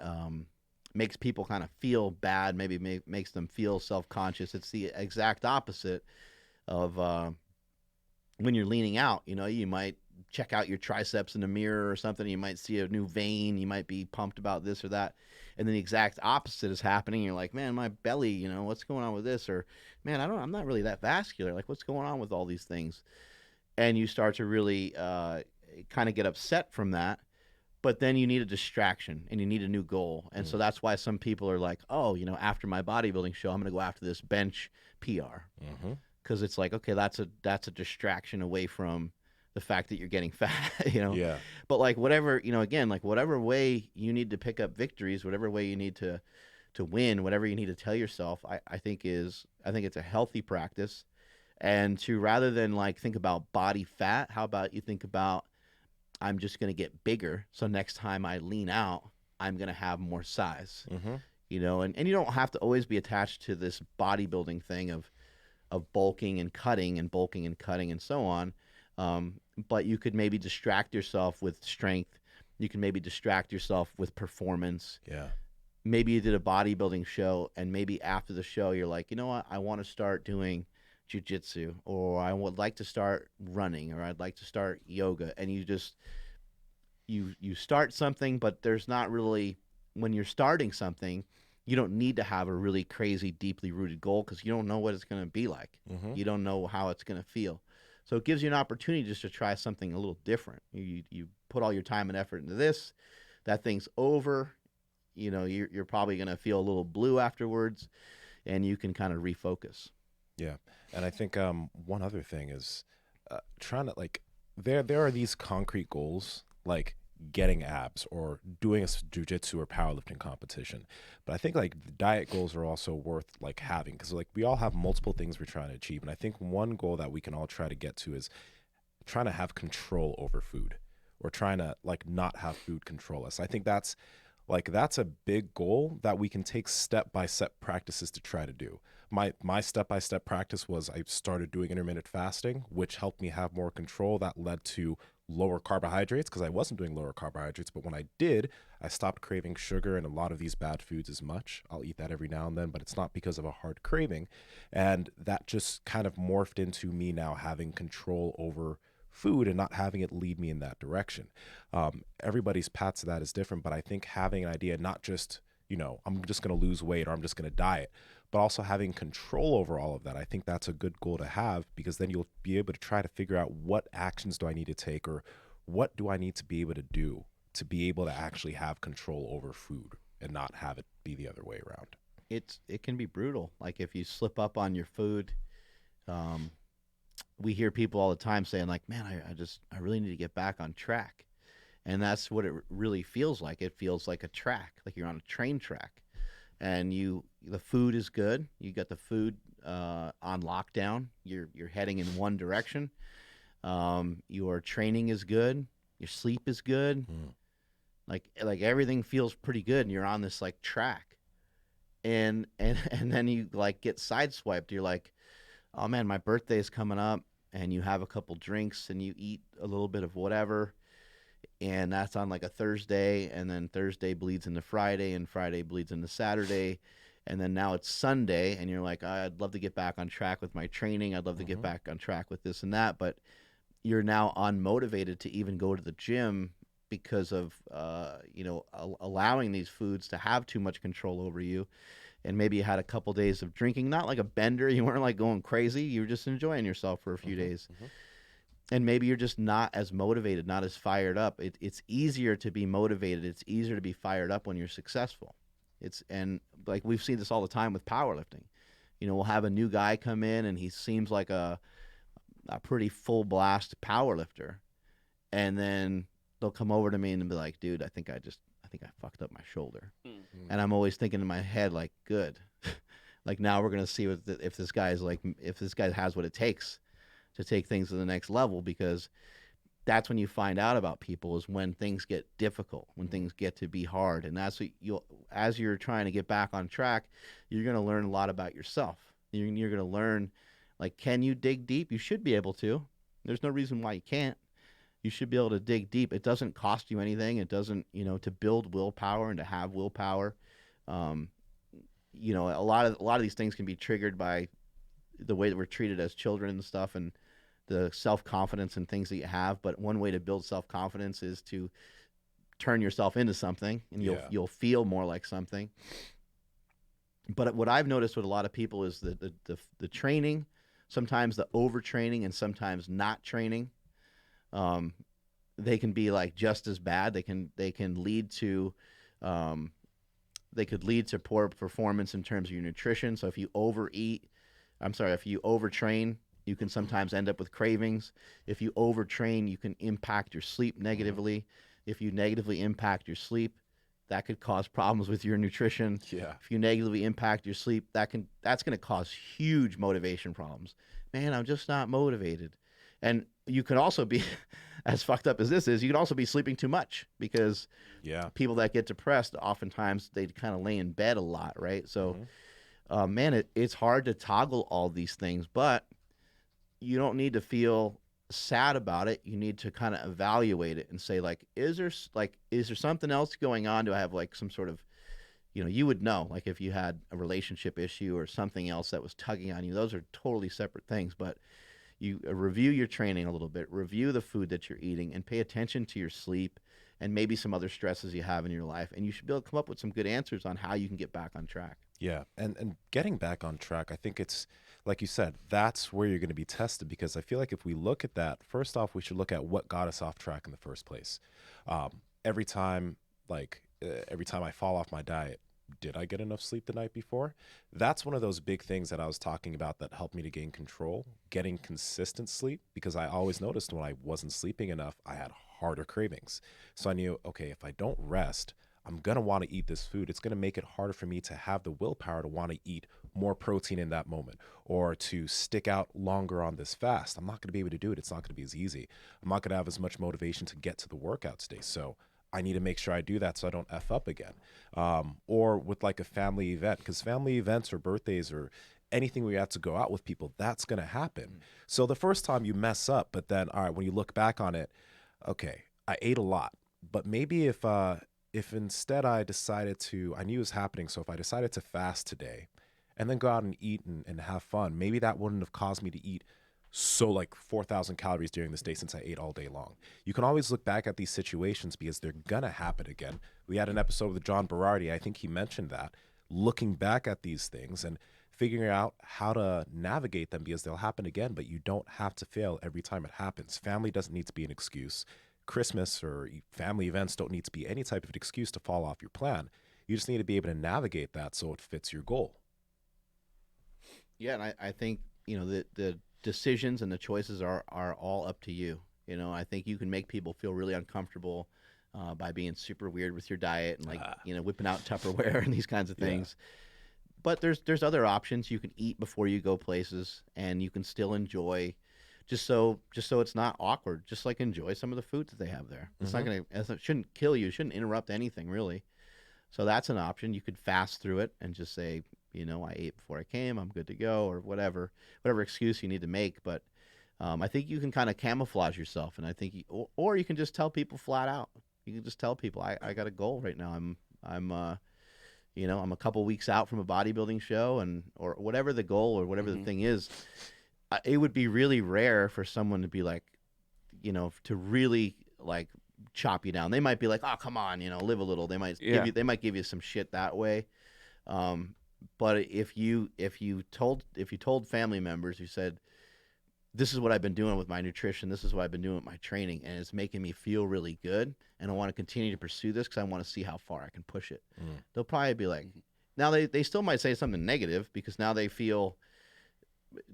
makes people kind of feel bad, maybe makes them feel self-conscious. It's the exact opposite of when you're leaning out. You know, you might check out your triceps in the mirror or something. You might see a new vein. You might be pumped about this or that. And then the exact opposite is happening. You're like, man, my belly, you know, what's going on with this? Or, man, I'm not really that vascular. Like, what's going on with all these things? And you start to really kind of get upset from that. But then you need a distraction and you need a new goal. And so that's why some people are like, oh, you know, after my bodybuilding show, I'm going to go after this bench PR. Because it's like, okay, that's a distraction away from the fact that you're getting fat, you know? Yeah. But like whatever, you know, again, like whatever way you need to pick up victories, whatever way you need to win, whatever you need to tell yourself, I think it's a healthy practice. And to rather than like think about body fat, how about you think about, I'm just going to get bigger. So next time I lean out, I'm going to have more size, you know, and you don't have to always be attached to this bodybuilding thing of bulking and cutting and so on. But you could maybe distract yourself with strength. You can maybe distract yourself with performance. Yeah. Maybe you did a bodybuilding show, and maybe after the show, you're like, you know what? I want to start doing jiu-jitsu, or I would like to start running, or I'd like to start yoga. And you just, you start something, but there's not really, when you're starting something, you don't need to have a really crazy, deeply rooted goal because you don't know what it's going to be like. You don't know how it's going to feel. So it gives you an opportunity just to try something a little different. You put all your time and effort into this, that thing's over. You know, you're probably going to feel a little blue afterwards, and you can kind of refocus. Yeah. And I think one other thing is trying to, like, there are these concrete goals, like getting abs or doing a jiu-jitsu or powerlifting competition. But I think like the diet goals are also worth like having, because like we all have multiple things we're trying to achieve. And I think one goal that we can all try to get to is trying to have control over food, or trying to like not have food control us. I think that's a big goal that we can take step-by-step practices to try to do. My step-by-step practice was I started doing intermittent fasting, which helped me have more control. That led to lower carbohydrates, because I wasn't doing lower carbohydrates. But when I did, I stopped craving sugar and a lot of these bad foods as much. I'll eat that every now and then, but it's not because of a hard craving. And that just kind of morphed into me now having control over food and not having it lead me in that direction. Everybody's path to that is different, but I think having an idea, not just, you know, I'm just going to lose weight or I'm just going to diet, but also having control over all of that. I think that's a good goal to have, because then you'll be able to try to figure out what actions do I need to take, or what do I need to be able to do to be able to actually have control over food and not have it be the other way around. It can be brutal. Like if you slip up on your food, we hear people all the time saying like, man, I really need to get back on track. And that's what it really feels like. It feels like a track, like you're on a train track, and the food is good. You got the food on lockdown. You're heading in one direction. Your training is good. Your sleep is good. Like everything feels pretty good, and you're on this like track. And then you like get sideswiped. You're like, oh man, my birthday is coming up, and you have a couple drinks and you eat a little bit of whatever, and that's on like a Thursday, and then Thursday bleeds into Friday, and Friday bleeds into Saturday, and then now it's Sunday, and you're like, I'd love to get back on track with my training. I'd love to get back on track with this and that, but you're now unmotivated to even go to the gym because of allowing these foods to have too much control over you. And maybe you had a couple days of drinking, not like a bender. You weren't like going crazy. You were just enjoying yourself for a few days. And maybe you're just not as motivated, not as fired up. It's easier to be motivated. It's easier to be fired up when you're successful. And like we've seen this all the time with powerlifting. We'll have a new guy come in and he seems like a pretty full blast power lifter, and then they'll come over to me and be like, dude, I think I fucked up my shoulder. And I'm always thinking in my head, like, good. Like now we're going to see if this guy has what it takes to take things to the next level, because that's when you find out about people, is when things get difficult, when things get to be hard. And that's what as you're trying to get back on track, you're going to learn a lot about yourself. You're going to learn, like, can you dig deep? You should be able to. There's no reason why you can't. You should be able to dig deep. It doesn't cost you anything. It doesn't, to build willpower and to have willpower. A lot of these things can be triggered by the way that we're treated as children and stuff, and the self-confidence and things that you have. But one way to build self-confidence is to turn yourself into something, and you'll feel more like something. But what I've noticed with a lot of people is the training, sometimes the overtraining, and sometimes not training. They can be like just as bad. They can lead to poor performance in terms of your nutrition. So if you overtrain, you can sometimes end up with cravings. If you overtrain, you can impact your sleep negatively. If you negatively impact your sleep, that could cause problems with your nutrition. Yeah. If you negatively impact your sleep, that's going to cause huge motivation problems. Man, I'm just not motivated. And you can also be, as fucked up as this is, you can also be sleeping too much, because people that get depressed, oftentimes they kind of lay in bed a lot, right? So, man, it's hard to toggle all these things, but you don't need to feel sad about it. You need to kind of evaluate it and say, like, is there something else going on? Do I have like some sort of, you would know, like if you had a relationship issue or something else that was tugging on you. Those are totally separate things, but you review your training a little bit, review the food that you're eating, and pay attention to your sleep and maybe some other stresses you have in your life. And you should be able to come up with some good answers on how you can get back on track. Yeah. And getting back on track, I think it's, like you said, that's where you're going to be tested, because I feel like if we look at that, first off, we should look at what got us off track in the first place. Every time I fall off my diet, did I get enough sleep the night before? That's one of those big things that I was talking about that helped me to gain control, getting consistent sleep, because I always noticed when I wasn't sleeping enough, I had harder cravings. So I knew, okay, if I don't rest, I'm going to want to eat this food. It's going to make it harder for me to have the willpower to want to eat more protein in that moment, or to stick out longer on this fast. I'm not going to be able to do it. It's not going to be as easy. I'm not going to have as much motivation to get to the workout today. So I need to make sure I do that so I don't F up again. Or with like a family event, because family events or birthdays or anything where you have to go out with people, that's going to happen. So the first time you mess up, but then, all right, when you look back on it, okay, I ate a lot, but maybe if instead I decided to, I knew it was happening, so if I decided to fast today and then go out and eat and have fun, maybe that wouldn't have caused me to eat so like 4,000 calories during this day, since I ate all day long. You can always look back at these situations because they're gonna happen again. We had an episode with John Berardi. I think he mentioned that, looking back at these things and figuring out how to navigate them, because they'll happen again, but you don't have to fail every time it happens. Family doesn't need to be an excuse. Christmas or family events don't need to be any type of excuse to fall off your plan. You just need to be able to navigate that so it fits your goal. Yeah, and I think, the decisions and the choices are all up to you. I think you can make people feel really uncomfortable by being super weird with your diet and whipping out Tupperware and these kinds of things. but there's other options. You can eat before you go places, and you can still enjoy. Just so it's not awkward. Just like enjoy some of the food that they have there. It's not gonna. It shouldn't kill you. It shouldn't interrupt anything really. So that's an option. You could fast through it and just say, I ate before I came. I'm good to go, or whatever excuse you need to make. But I think you can kind of camouflage yourself, and I think, or you can just tell people flat out. You can just tell people, I got a goal right now. I'm I'm a couple weeks out from a bodybuilding show, or whatever the goal or whatever the thing is. It would be really rare for someone to be like, to really like chop you down. They might be like, "Oh, come on, live a little." They might give you some shit that way. But if you told family members who said, "This is what I've been doing with my nutrition. This is what I've been doing with my training, and it's making me feel really good, and I want to continue to pursue this because I want to see how far I can push it." They'll probably be like, now they still might say something negative because now they feel.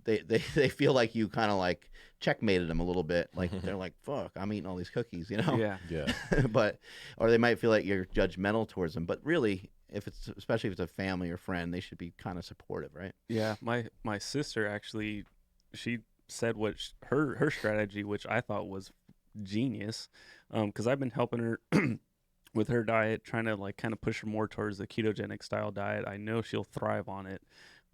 They feel like you kind of like checkmated them a little bit. Like they're like, "Fuck, I'm eating all these cookies," Yeah. But or they might feel like you're judgmental towards them. But really, especially if it's a family or friend, they should be kind of supportive, right? Yeah. My sister actually, she said what her strategy, which I thought was genius, because I've been helping her with her diet, trying to like kind of push her more towards the ketogenic style diet. I know she'll thrive on it.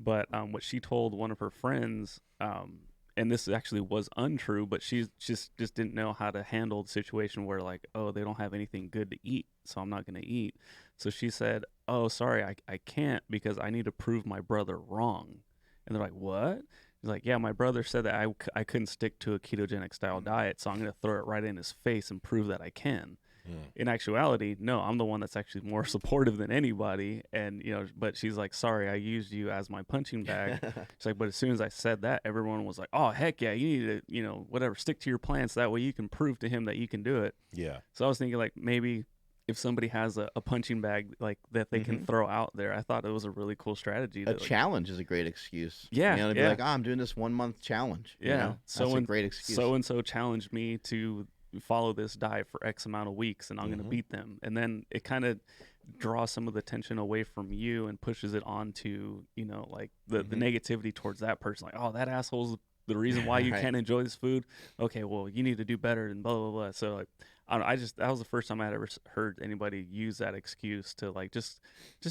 But what she told one of her friends, and this actually was untrue, but she just didn't know how to handle the situation where like, oh, they don't have anything good to eat, so I'm not going to eat. So she said, "Oh, sorry, I can't because I need to prove my brother wrong." And they're like, "What?" He's like, "Yeah, my brother said that I couldn't stick to a ketogenic style diet, so I'm going to throw it right in his face and prove that I can." In actuality, no, I'm the one that's actually more supportive than anybody. And, but she's like, "Sorry, I used you as my punching bag." She's like, but as soon as I said that, everyone was like, "Oh, heck yeah, you need to, whatever, stick to your plan so that way you can prove to him that you can do it." Yeah. So I was thinking like maybe if somebody has a punching bag like that they can throw out there, I thought it was a really cool strategy. A challenge is a great excuse. Yeah. To be like, "Oh, I'm doing this 1 month challenge." Yeah. That's a great excuse. So-and-so challenged me to follow this diet for X amount of weeks and I'm going to beat them. And then it kind of draws some of the tension away from you and pushes it onto, like the negativity towards that person. Like, "Oh, that asshole's the reason why you can't enjoy this food. Okay, well, you need to do better and blah, blah, blah." So like, that was the first time I'd ever heard anybody use that excuse to like, just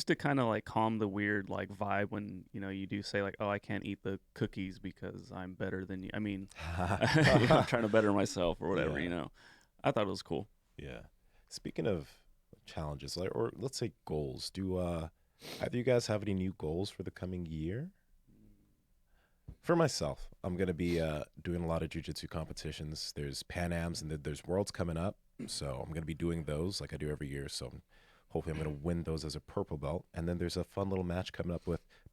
to kind of like calm the weird like vibe when, you do say like, "Oh, I can't eat the cookies because I'm better than you." I mean, I'm trying to better myself or whatever, I thought it was cool. Yeah. Speaking of challenges, or let's say goals, do either of you guys have any new goals for the coming year? For myself, I'm going to be doing a lot of jiu-jitsu competitions. There's Pan Ams and there's Worlds coming up. So I'm going to be doing those like I do every year. So hopefully I'm going to win those as a purple belt. And then there's a fun little match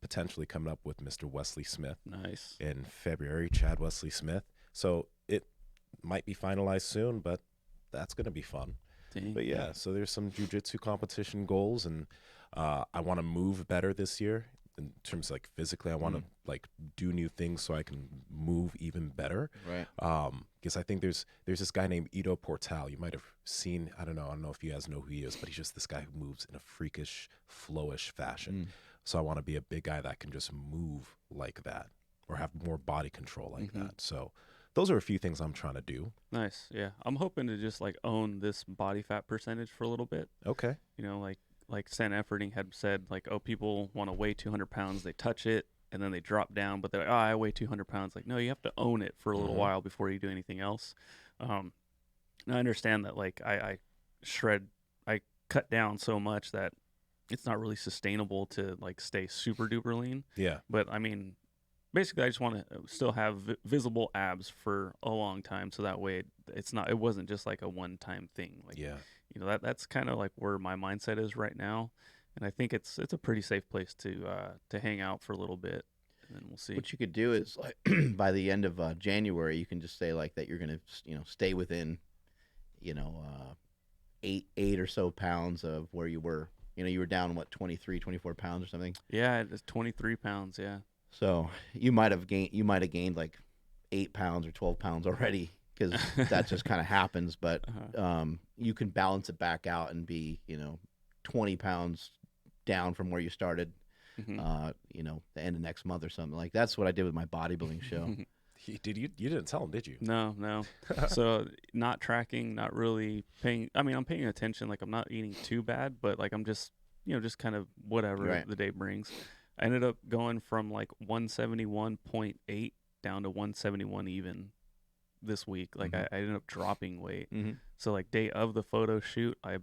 potentially coming up with Mr. Wesley Smith. Nice. In February, Chad Wesley Smith. So it might be finalized soon, but that's going to be fun. Dang. But yeah, so there's some jiu-jitsu competition goals, and I want to move better this year in terms of like physically. I want to like do new things so I can move even better. Right. Because I think there's this guy named Ido Portal. You might have seen. I don't know if you guys know who he is, but he's just this guy who moves in a freakish, flowish fashion. So I want to be a big guy that can just move like that or have more body control like that. So those are a few things I'm trying to do. Nice. Yeah. I'm hoping to just like own this body fat percentage for a little bit. Okay. Like Stan Efferding had said, like, "Oh, people want to weigh 200 pounds. They touch it and then they drop down, but they're like, 'Oh, I weigh 200 pounds. Like, no, you have to own it for a little while before you do anything else. And I understand that like I cut down so much that it's not really sustainable to like stay super duper lean. Yeah. But I mean, basically, I just want to still have visible abs for a long time, so that way it wasn't just like a one-time thing. Like, that's kind of like where my mindset is right now, and I think it's a pretty safe place to hang out for a little bit, and then we'll see. What you could do is like by the end of January, you can just say like that you're gonna stay within 8 or so pounds of where you were. You were down 23, 24 pounds or something. Yeah, it's 23 pounds. Yeah. So you might have gained like 8 pounds or 12 pounds already because that just kind of happens. But you can balance it back out and be 20 pounds down from where you started. you know, the end of next month or something. Like that's what I did with my bodybuilding show. You didn't tell him, did you? No. So not tracking, not really paying. I mean, I'm paying attention. Like I'm not eating too bad, but like I'm just, just kind of whatever Right. the day brings. I ended up going from like 171.8 down to 171 even this week. Like I ended up dropping weight. So like day of the photo shoot, I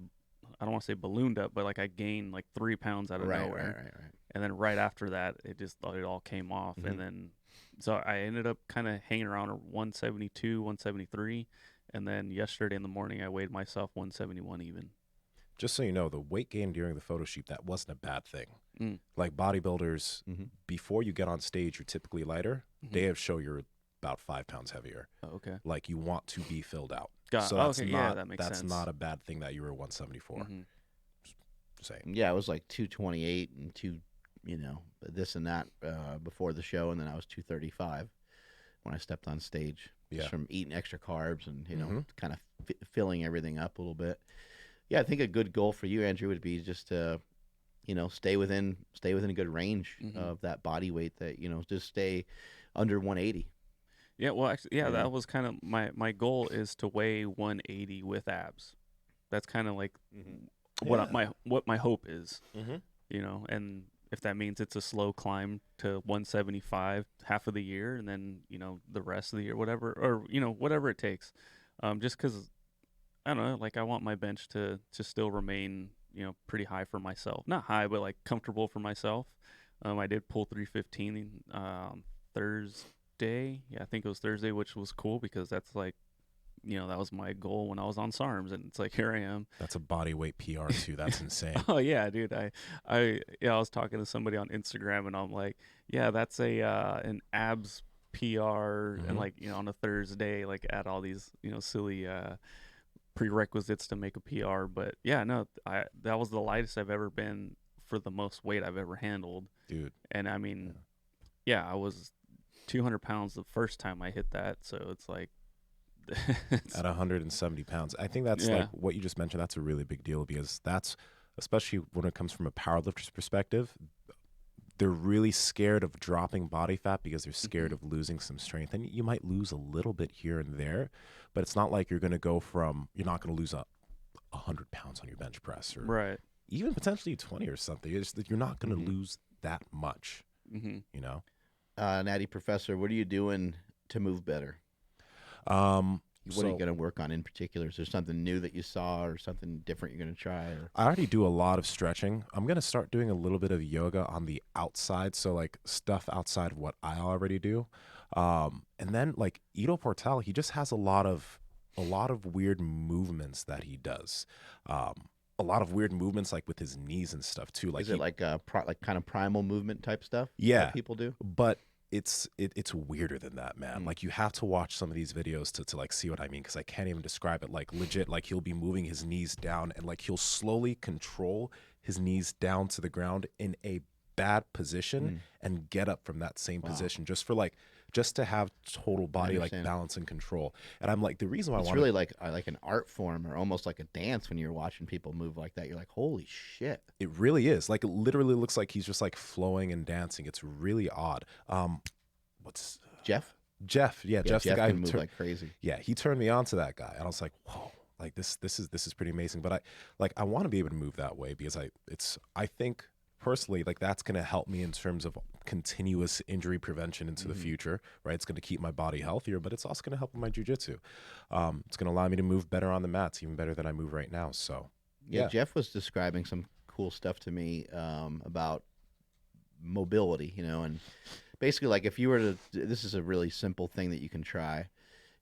don't want to say ballooned up, but like I gained like 3 pounds out of nowhere. Right. And then right after that, it all came off. And then, so I ended up kind of hanging around 172, 173. And then yesterday in the morning, I weighed myself 171 even. Just so you know, the weight gain during the photo shoot, that wasn't a bad thing. Like bodybuilders, before you get on stage, you're typically lighter. Day of show, you're about 5 pounds heavier. Oh, okay. Like you want to be filled out. So that's okay, yeah, that makes sense. That's not a bad thing that you were 174. Just saying. Yeah, it was like 228 and this and that before the show, and then I was 235 when I stepped on stage. Just from eating extra carbs and kind of filling everything up a little bit. Yeah, I think a good goal for you, Andrew, would be just to stay within a good range of that body weight. That just stay under 180. Yeah, well, actually, that was kind of my goal is to weigh 180 with abs. That's kind of like what my hope is. And if that means it's a slow climb to 175 half of the year, and then the rest of the year, whatever, or whatever it takes, just because I don't know, like I want my bench to still remain pretty high for myself, not high, but like comfortable for myself. I did pull 315 Thursday. Yeah, I think it was Thursday, which was cool because that's like that was my goal when I was on SARMs, and it's like here I am. That's a body weight PR too. That's insane. Oh yeah, dude. I was talking to somebody on Instagram, and I'm like, yeah, that's an abs PR, and like on a Thursday, like add all these silly prerequisites to make a PR. But yeah, no, that was the lightest I've ever been for the most weight I've ever handled, dude. And I mean, yeah, I was 200 pounds the first time I hit that, so it's like. At 170 pounds. I think that's like what you just mentioned. That's a really big deal because that's, especially when it comes from a powerlifter's perspective, they're really scared of dropping body fat because they're scared of losing some strength. And you might lose a little bit here and there, but it's not like you're not going to lose 100 pounds on your bench press or even potentially 20 or something. It's that you're not going to lose that much, Natty Professor, what are you doing to move better? What are you going to work on in particular? Is there something new that you saw or something different you're going to try? I already do a lot of stretching. I'm going to start doing a little bit of yoga on the outside. So like stuff outside of what I already do. And then like Ido Portal, he just has a lot of weird movements that he does. A lot of weird movements like with his knees and stuff too. Like is it like kind of primal movement type stuff? Yeah. That people do? But it's weirder than that, man. Like you have to watch some of these videos to like see what I mean, because I can't even describe it. Like legit, like he'll be moving his knees down and like he'll slowly control his knees down to the ground in a bad position and get up from that same position just to have total body like balance and control. And I'm like, the reason why it's really like an art form or almost like a dance when you're watching people move like that. You're like, holy shit. It really is. Like it literally looks like he's just like flowing and dancing. It's really odd. What's Jeff? Jeff, yeah, Jeff's Jeff the guy can who move like crazy. Yeah, he turned me on to that guy, and I was like, whoa, like this is pretty amazing. But I want to be able to move that way because I think personally like that's going to help me in terms of continuous injury prevention into the future, right? It's going to keep my body healthier, but it's also going to help with my jiu-jitsu. It's going to allow me to move better on the mats, even better than I move right now. So yeah, Jeff was describing some cool stuff to me about mobility, and basically like if you were to, this is a really simple thing that you can try,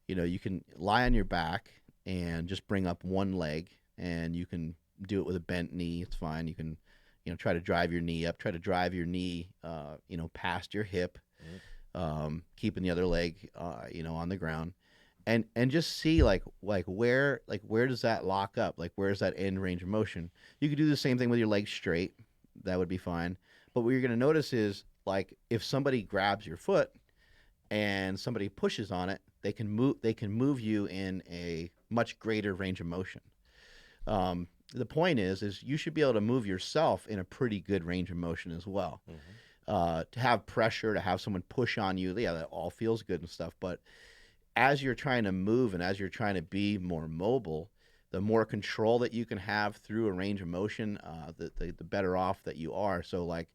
you can lie on your back and just bring up one leg, and you can do it with a bent knee. It's fine. You can try to drive your knee up, try to drive your knee, past your hip, keeping the other leg, on the ground, and just see like where does that lock up? Like, where's that end range of motion? You could do the same thing with your legs straight. That would be fine. But what you're going to notice is like, if somebody grabs your foot and somebody pushes on it, they can move you in a much greater range of motion. the point is you should be able to move yourself in a pretty good range of motion as well. To have pressure, to have someone push on you, yeah, that all feels good and stuff. But as you're trying to move and as you're trying to be more mobile, the more control that you can have through a range of motion, the better off that you are. So, like,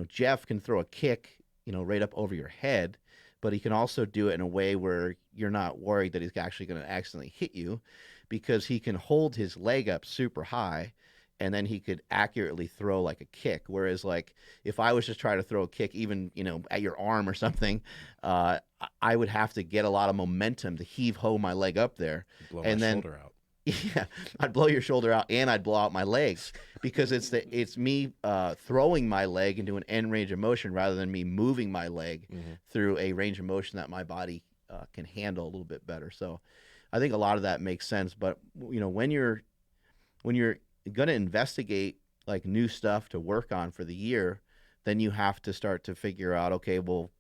Jeff can throw a kick, right up over your head, but he can also do it in a way where you're not worried that he's actually going to accidentally hit you, because he can hold his leg up super high and then he could accurately throw like a kick. Whereas, like, if I was just trying to throw a kick, even, at your arm or something, I would have to get a lot of momentum to heave ho my leg up there. Blow and my then shoulder out. yeah, I'd blow your shoulder out and I'd blow out my legs, because it's me throwing my leg into an end range of motion rather than me moving my leg through a range of motion that my body can handle a little bit better. So I think a lot of that makes sense. But when you're going to investigate like new stuff to work on for the year, then you have to start to figure out, okay, well,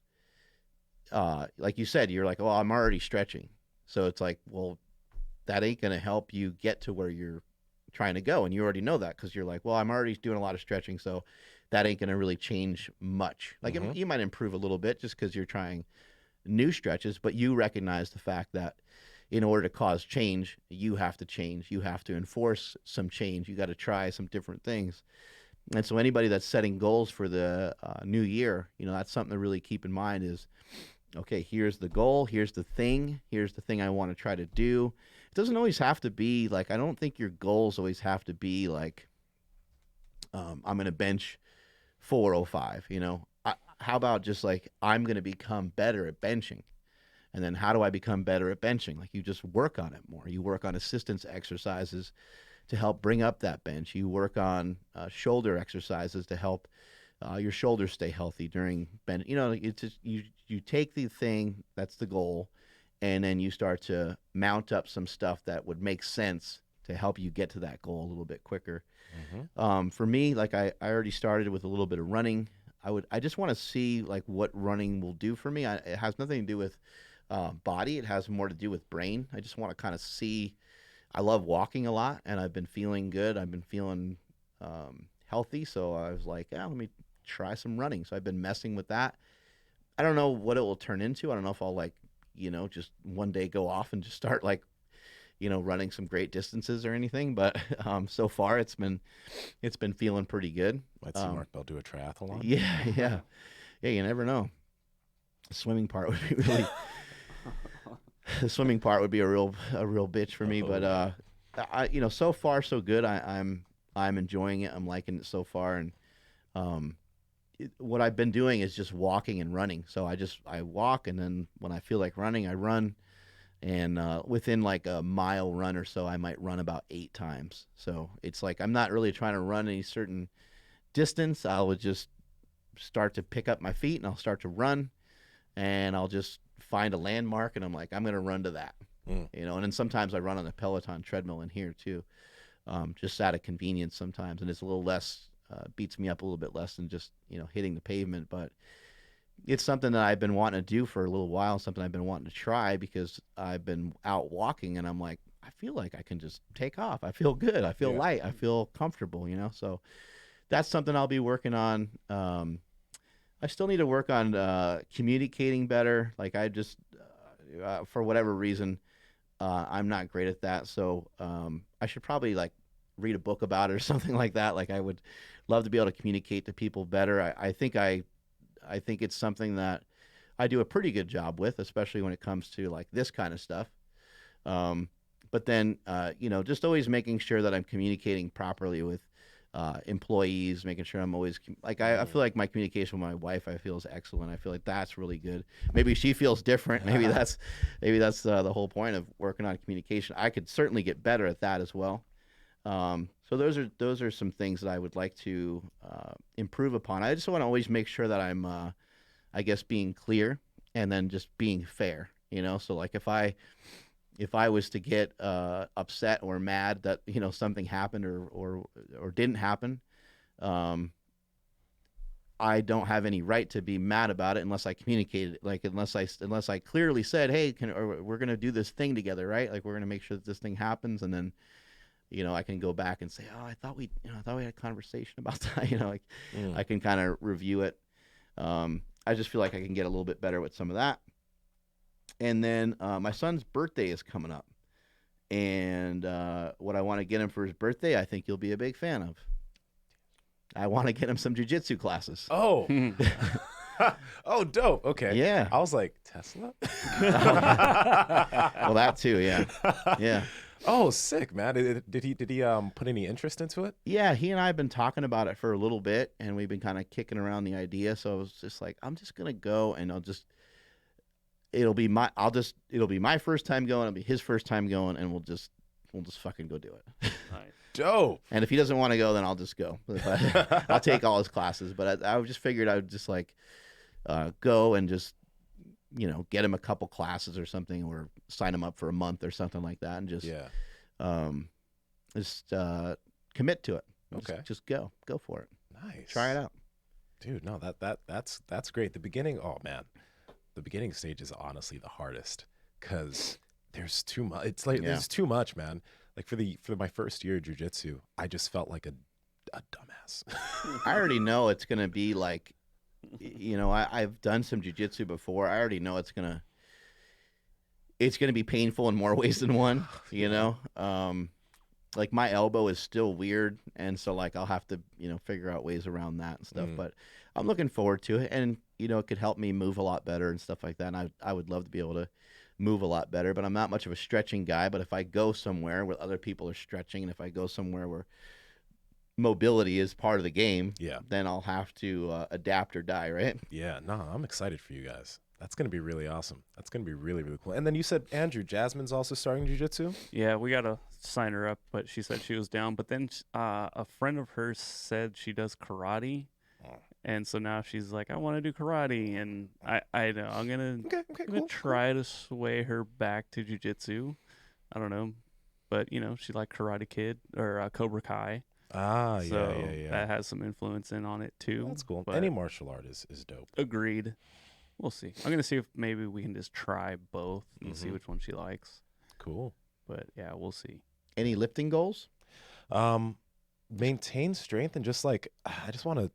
like you said, you're like, oh, I'm already stretching. So it's like, well, that ain't going to help you get to where you're trying to go. And you already know that, because you're like, well, I'm already doing a lot of stretching, so that ain't going to really change much. Like, you might improve a little bit just because you're trying new stretches, but you recognize the fact that in order to cause change, you have to change. You have to enforce some change. You got to try some different things. And so anybody that's setting goals for the new year, that's something to really keep in mind is, okay, here's the goal. Here's the thing I want to try to do. It doesn't always have to be like, I don't think your goals always have to be like, I'm going to bench 405, how about just like, I'm going to become better at benching. And then how do I become better at benching? Like, you just work on it more. You work on assistance exercises to help bring up that bench. You work on shoulder exercises to help your shoulders stay healthy during bench. It's just, you take the thing that's the goal, and then you start to mount up some stuff that would make sense to help you get to that goal a little bit quicker. For me, like, I already started with a little bit of running. I just want to see like what running will do for me. It has nothing to do with body. It has more to do with brain. I just want to kind of see. I love walking a lot, and I've been feeling good. I've been feeling healthy, so I was like, yeah, let me try some running. So I've been messing with that. I don't know what it will turn into. I don't know if I'll like, just one day go off and just start like, running some great distances or anything. But so far it's been feeling pretty good. Might see Mark Bell do a triathlon. Yeah. You never know. The swimming part would be really. The swimming part would be a real bitch for me. But so far so good. I'm enjoying it. I'm liking it so far. And what I've been doing is just walking and running. So I walk, and then when I feel like running, I run. And within like a mile run or so, I might run about 8 times. So it's like, I'm not really trying to run any certain distance. I would just start to pick up my feet, and I'll start to run, and I'll just find a landmark, and I'm like, I'm going to run to that. And then sometimes I run on a Peloton treadmill in here too, just out of convenience sometimes. And it's a little less, beats me up a little bit less than just, hitting the pavement. But it's something that I've been wanting to do for a little while, something I've been wanting to try, because I've been out walking, and I'm like, I feel like I can just take off. I feel good. I feel light. I feel comfortable, So that's something I'll be working on. I still need to work on communicating better. Like, I just, for whatever reason, I'm not great at that. So I should probably like read a book about it or something like that. Like, I would love to be able to communicate to people better. I think it's something that I do a pretty good job with, especially when it comes to like this kind of stuff. But then, just always making sure that I'm communicating properly with employees, making sure I'm always like, I feel like my communication with my wife, I feel, is excellent. I feel like that's really good. Maybe she feels different. Maybe that's the whole point of working on communication. I could certainly get better at that as well. So those are some things that I would like to improve upon. I just want to always make sure that I'm, I guess, being clear, and then just being fair. So like, if I was to get upset or mad that something happened or didn't happen, I don't have any right to be mad about it unless I communicated it. Like, unless I clearly said, hey, we're going to do this thing together, right? Like, we're going to make sure that this thing happens, and then I can go back and say, oh, I thought we had a conversation about that. Like Mm. I can kind of review it. I just feel like I can get a little bit better with some of that. And then my son's birthday is coming up. And what I want to get him for his birthday, I think you'll be a big fan of. I want to get him some jiu-jitsu classes. Oh. Oh, dope. Okay. Yeah. I was like, Tesla? Well, that too, yeah. Yeah. Oh, sick, man. Did he put any interest into it? Yeah, he and I have been talking about it for a little bit, and we've been kind of kicking around the idea. So I was just like, I'm just gonna go, and it'll be my first time going, it'll be his first time going, and we'll just fucking go do it. Nice. Dope. And if he doesn't want to go, then I'll just go. I'll take all his classes. But I just figured I would just like go and just get him a couple classes or something, or sign him up for a month or something like that, and just commit to it. Okay. Just go for it. Nice. Try it out, dude. No, that's great. The beginning, oh man, the beginning stage is honestly the hardest because there's too much. It's like there's too much, man. Like for my first year of jiu-jitsu, I just felt like a dumbass. I already know it's gonna be like, I've done some jiu-jitsu before. I already know it's gonna be painful in more ways than one. Like my elbow is still weird, and so like I'll have to figure out ways around that and stuff. But I'm looking forward to it, and it could help me move a lot better and stuff like that. And I would love to be able to move a lot better, but I'm not much of a stretching guy. But if I go somewhere where other people are stretching, and if I go somewhere where mobility is part of the game, then I'll have to adapt or die, right? Yeah, no, I'm excited for you guys. That's going to be really awesome. That's going to be really, really cool. And then you said, Andrew, Jasmine's also starting jiu-jitsu? Yeah, we got to sign her up, but she said she was down. But then a friend of hers said she does karate. And so now she's like, I want to do karate. And I know I'm going to try to sway her back to jiu-jitsu. I don't know. But, she liked Karate Kid or Cobra Kai. Ah, so yeah. That has some influence in on it, too. That's cool. But any martial art is dope. Agreed. We'll see. I'm going to see if maybe we can just try both and see which one she likes. Cool. But, yeah, we'll see. Any lifting goals? Maintain strength and just like, I just want to,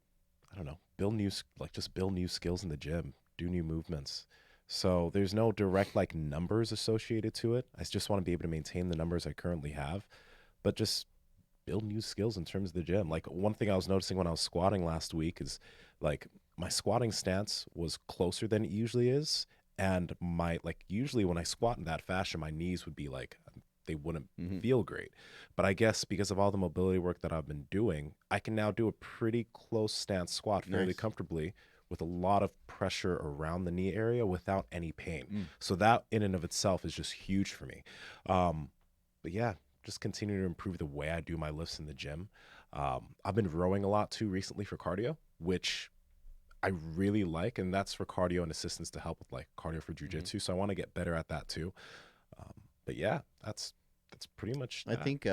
I don't know, build new skills in the gym, do new movements. So there's no direct like numbers associated to it. I just want to be able to maintain the numbers I currently have, but just build new skills in terms of the gym. Like one thing I was noticing when I was squatting last week is like my squatting stance was closer than it usually is. And usually when I squat in that fashion, my knees would be like, they wouldn't feel great. But I guess because of all the mobility work that I've been doing, I can now do a pretty close stance squat fairly comfortably with a lot of pressure around the knee area without any pain. So that in and of itself is just huge for me. But yeah, just continue to improve the way I do my lifts in the gym. I've been rowing a lot too recently for cardio, which I really like, and that's for cardio and assistance to help with like cardio for jiu-jitsu. So I want to get better at that too. But yeah, that's pretty much that. I think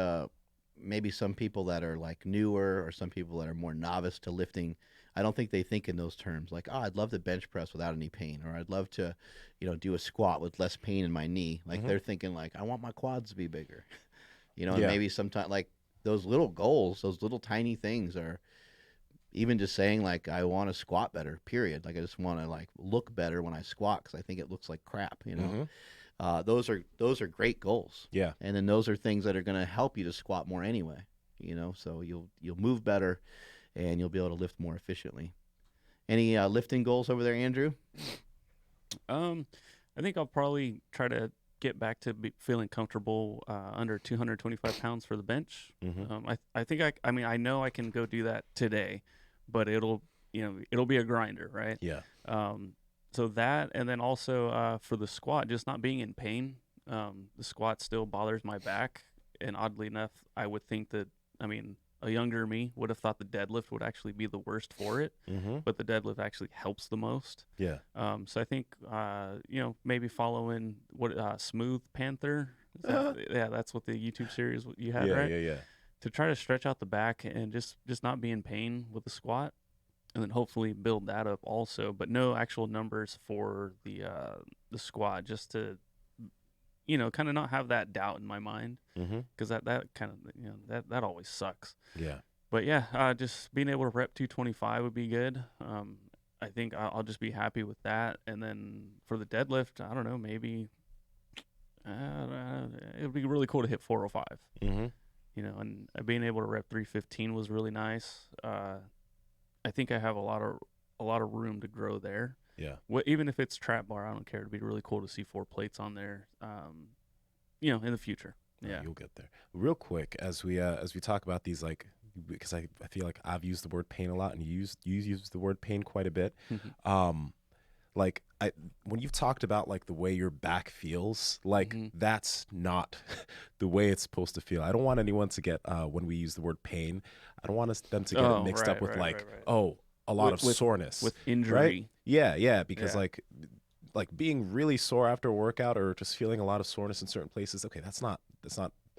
maybe some people that are like newer or some people that are more novice to lifting, I don't think they think in those terms. Like, oh, I'd love to bench press without any pain, or I'd love to, do a squat with less pain in my knee. Like they're thinking like, I want my quads to be bigger, and maybe sometimes like those little goals, those little tiny things are even just saying like, I want to squat better, period. Like I just want to like look better when I squat because I think it looks like crap, Those are great goals. Yeah. And then those are things that are going to help you to squat more anyway, so you'll move better and you'll be able to lift more efficiently. Any lifting goals over there, Andrew? I think I'll probably try to get back to feeling comfortable under 225 pounds for the bench. I think I know I can go do that today, but it'll be a grinder, right? Yeah. So that, and then also for the squat, just not being in pain. The squat still bothers my back, and oddly enough, I would think that, a younger me would have thought the deadlift would actually be the worst for it, but the deadlift actually helps the most. Yeah. So I think, maybe following Smooth Panther. That's what the YouTube series you had, right? Yeah. To try to stretch out the back and just not be in pain with the squat. And then hopefully build that up also, but no actual numbers for the squat, just to, you know, kind of not have that doubt in my mind, Mm-hmm. because that kind of, you know, that always sucks. Yeah. But yeah, just being able to rep 225 would be good. I think I'll just be happy with that. And then for the deadlift, I don't know, maybe it would be really cool to hit 405. Mm-hmm. You know, and being able to rep 315 was really nice. I think I have a lot of room to grow there. Yeah. Even if it's trap bar, I don't care. It'd be really cool to see 4 plates on there. You know, in the future. Yeah. You'll get there. Real quick, as we talk about these, like, because I feel like I've used the word pain a lot, and you use the word pain quite a bit. Like, when you've talked about like the way your back feels, like that's not the way it's supposed to feel. I don't want anyone to get when we use the word pain, I don't want them to get it mixed up with a lot of soreness with injury. Right? Yeah, because like being really sore after a workout or just feeling a lot of soreness in certain places, okay, that's not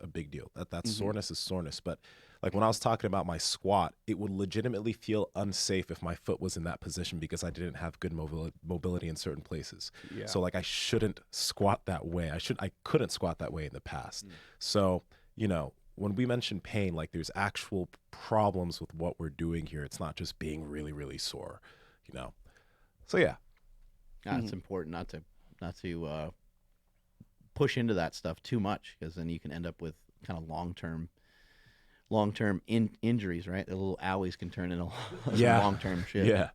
a big deal. That's soreness is soreness. But like when I was talking about my squat, it would legitimately feel unsafe if my foot was in that position because I didn't have good mobility in certain places. Yeah. So like I shouldn't squat that way. I couldn't squat that way in the past. So, you know, when we mention pain, like there's actual problems with what we're doing here. It's not just being really, really sore, you know? So yeah. It's important not to push into that stuff too much, because then you can end up with kind of long-term injuries, right? The little owies can turn into long-term shit. Yeah.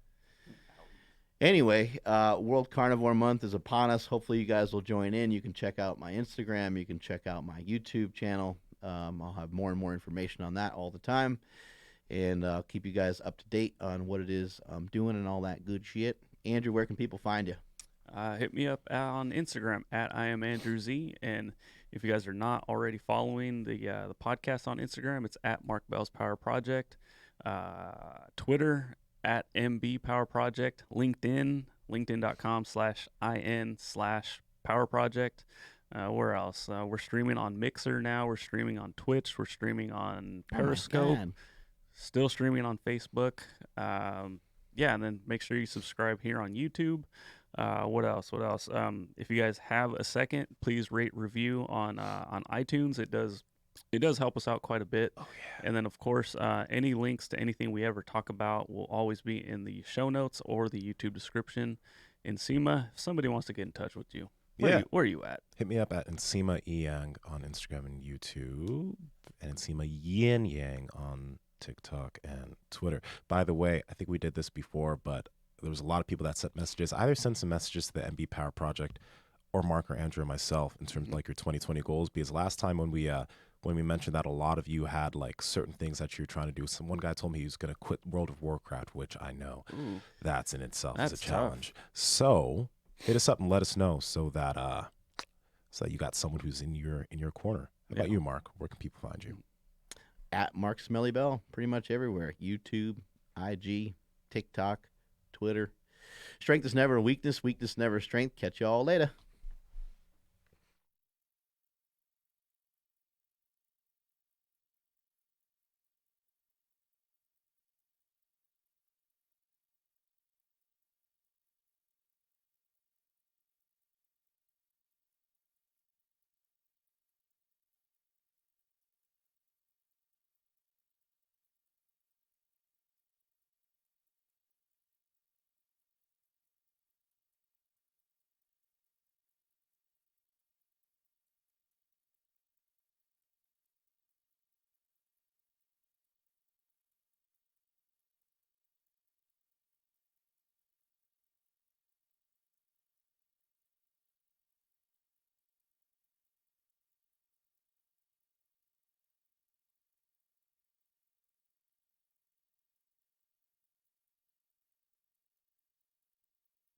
Anyway, World Carnivore Month is upon us. Hopefully you guys will join in. You can check out my Instagram. You can check out my YouTube channel. I'll have more and more information on that all the time. And I'll keep you guys up to date on what it is I'm doing and all that good shit. Andrew, where can people find you? Hit me up on Instagram at IamAndrewZ. And if you guys are not already following the podcast on Instagram, it's at Mark Bell's Power Project. Twitter at MB Power Project. LinkedIn.com/IN/Power Project. Where else? We're streaming on Mixer now. We're streaming on Twitch. We're streaming on Periscope. Still streaming on Facebook. Yeah, and then make sure you subscribe here on YouTube. What else? If you guys have a second, please rate, review on iTunes. It does help us out quite a bit. Oh yeah. And then of course, any links to anything we ever talk about will always be in the show notes or the YouTube description. Nsima, if somebody wants to get in touch with you, where are you at? Hit me up at Nsima Inyang on Instagram and YouTube, and Nsima Yang on TikTok and Twitter. By the way, I think we did this before, but there was a lot of people that sent messages. Either send some messages to the MB Power Project or Mark or Andrew and myself in terms of like your 2020 goals. Because last time when we mentioned that, a lot of you had like certain things that you're trying to do. One guy told me he was going to quit World of Warcraft, which I know that's in itself is a challenge. Tough. So hit us up and let us know so that you got someone who's in your corner. How about you, Mark? Where can people find you? At Mark Smelly Bell, pretty much everywhere. YouTube, IG, TikTok, Twitter. Strength is never a weakness. Weakness never strength. Catch y'all later.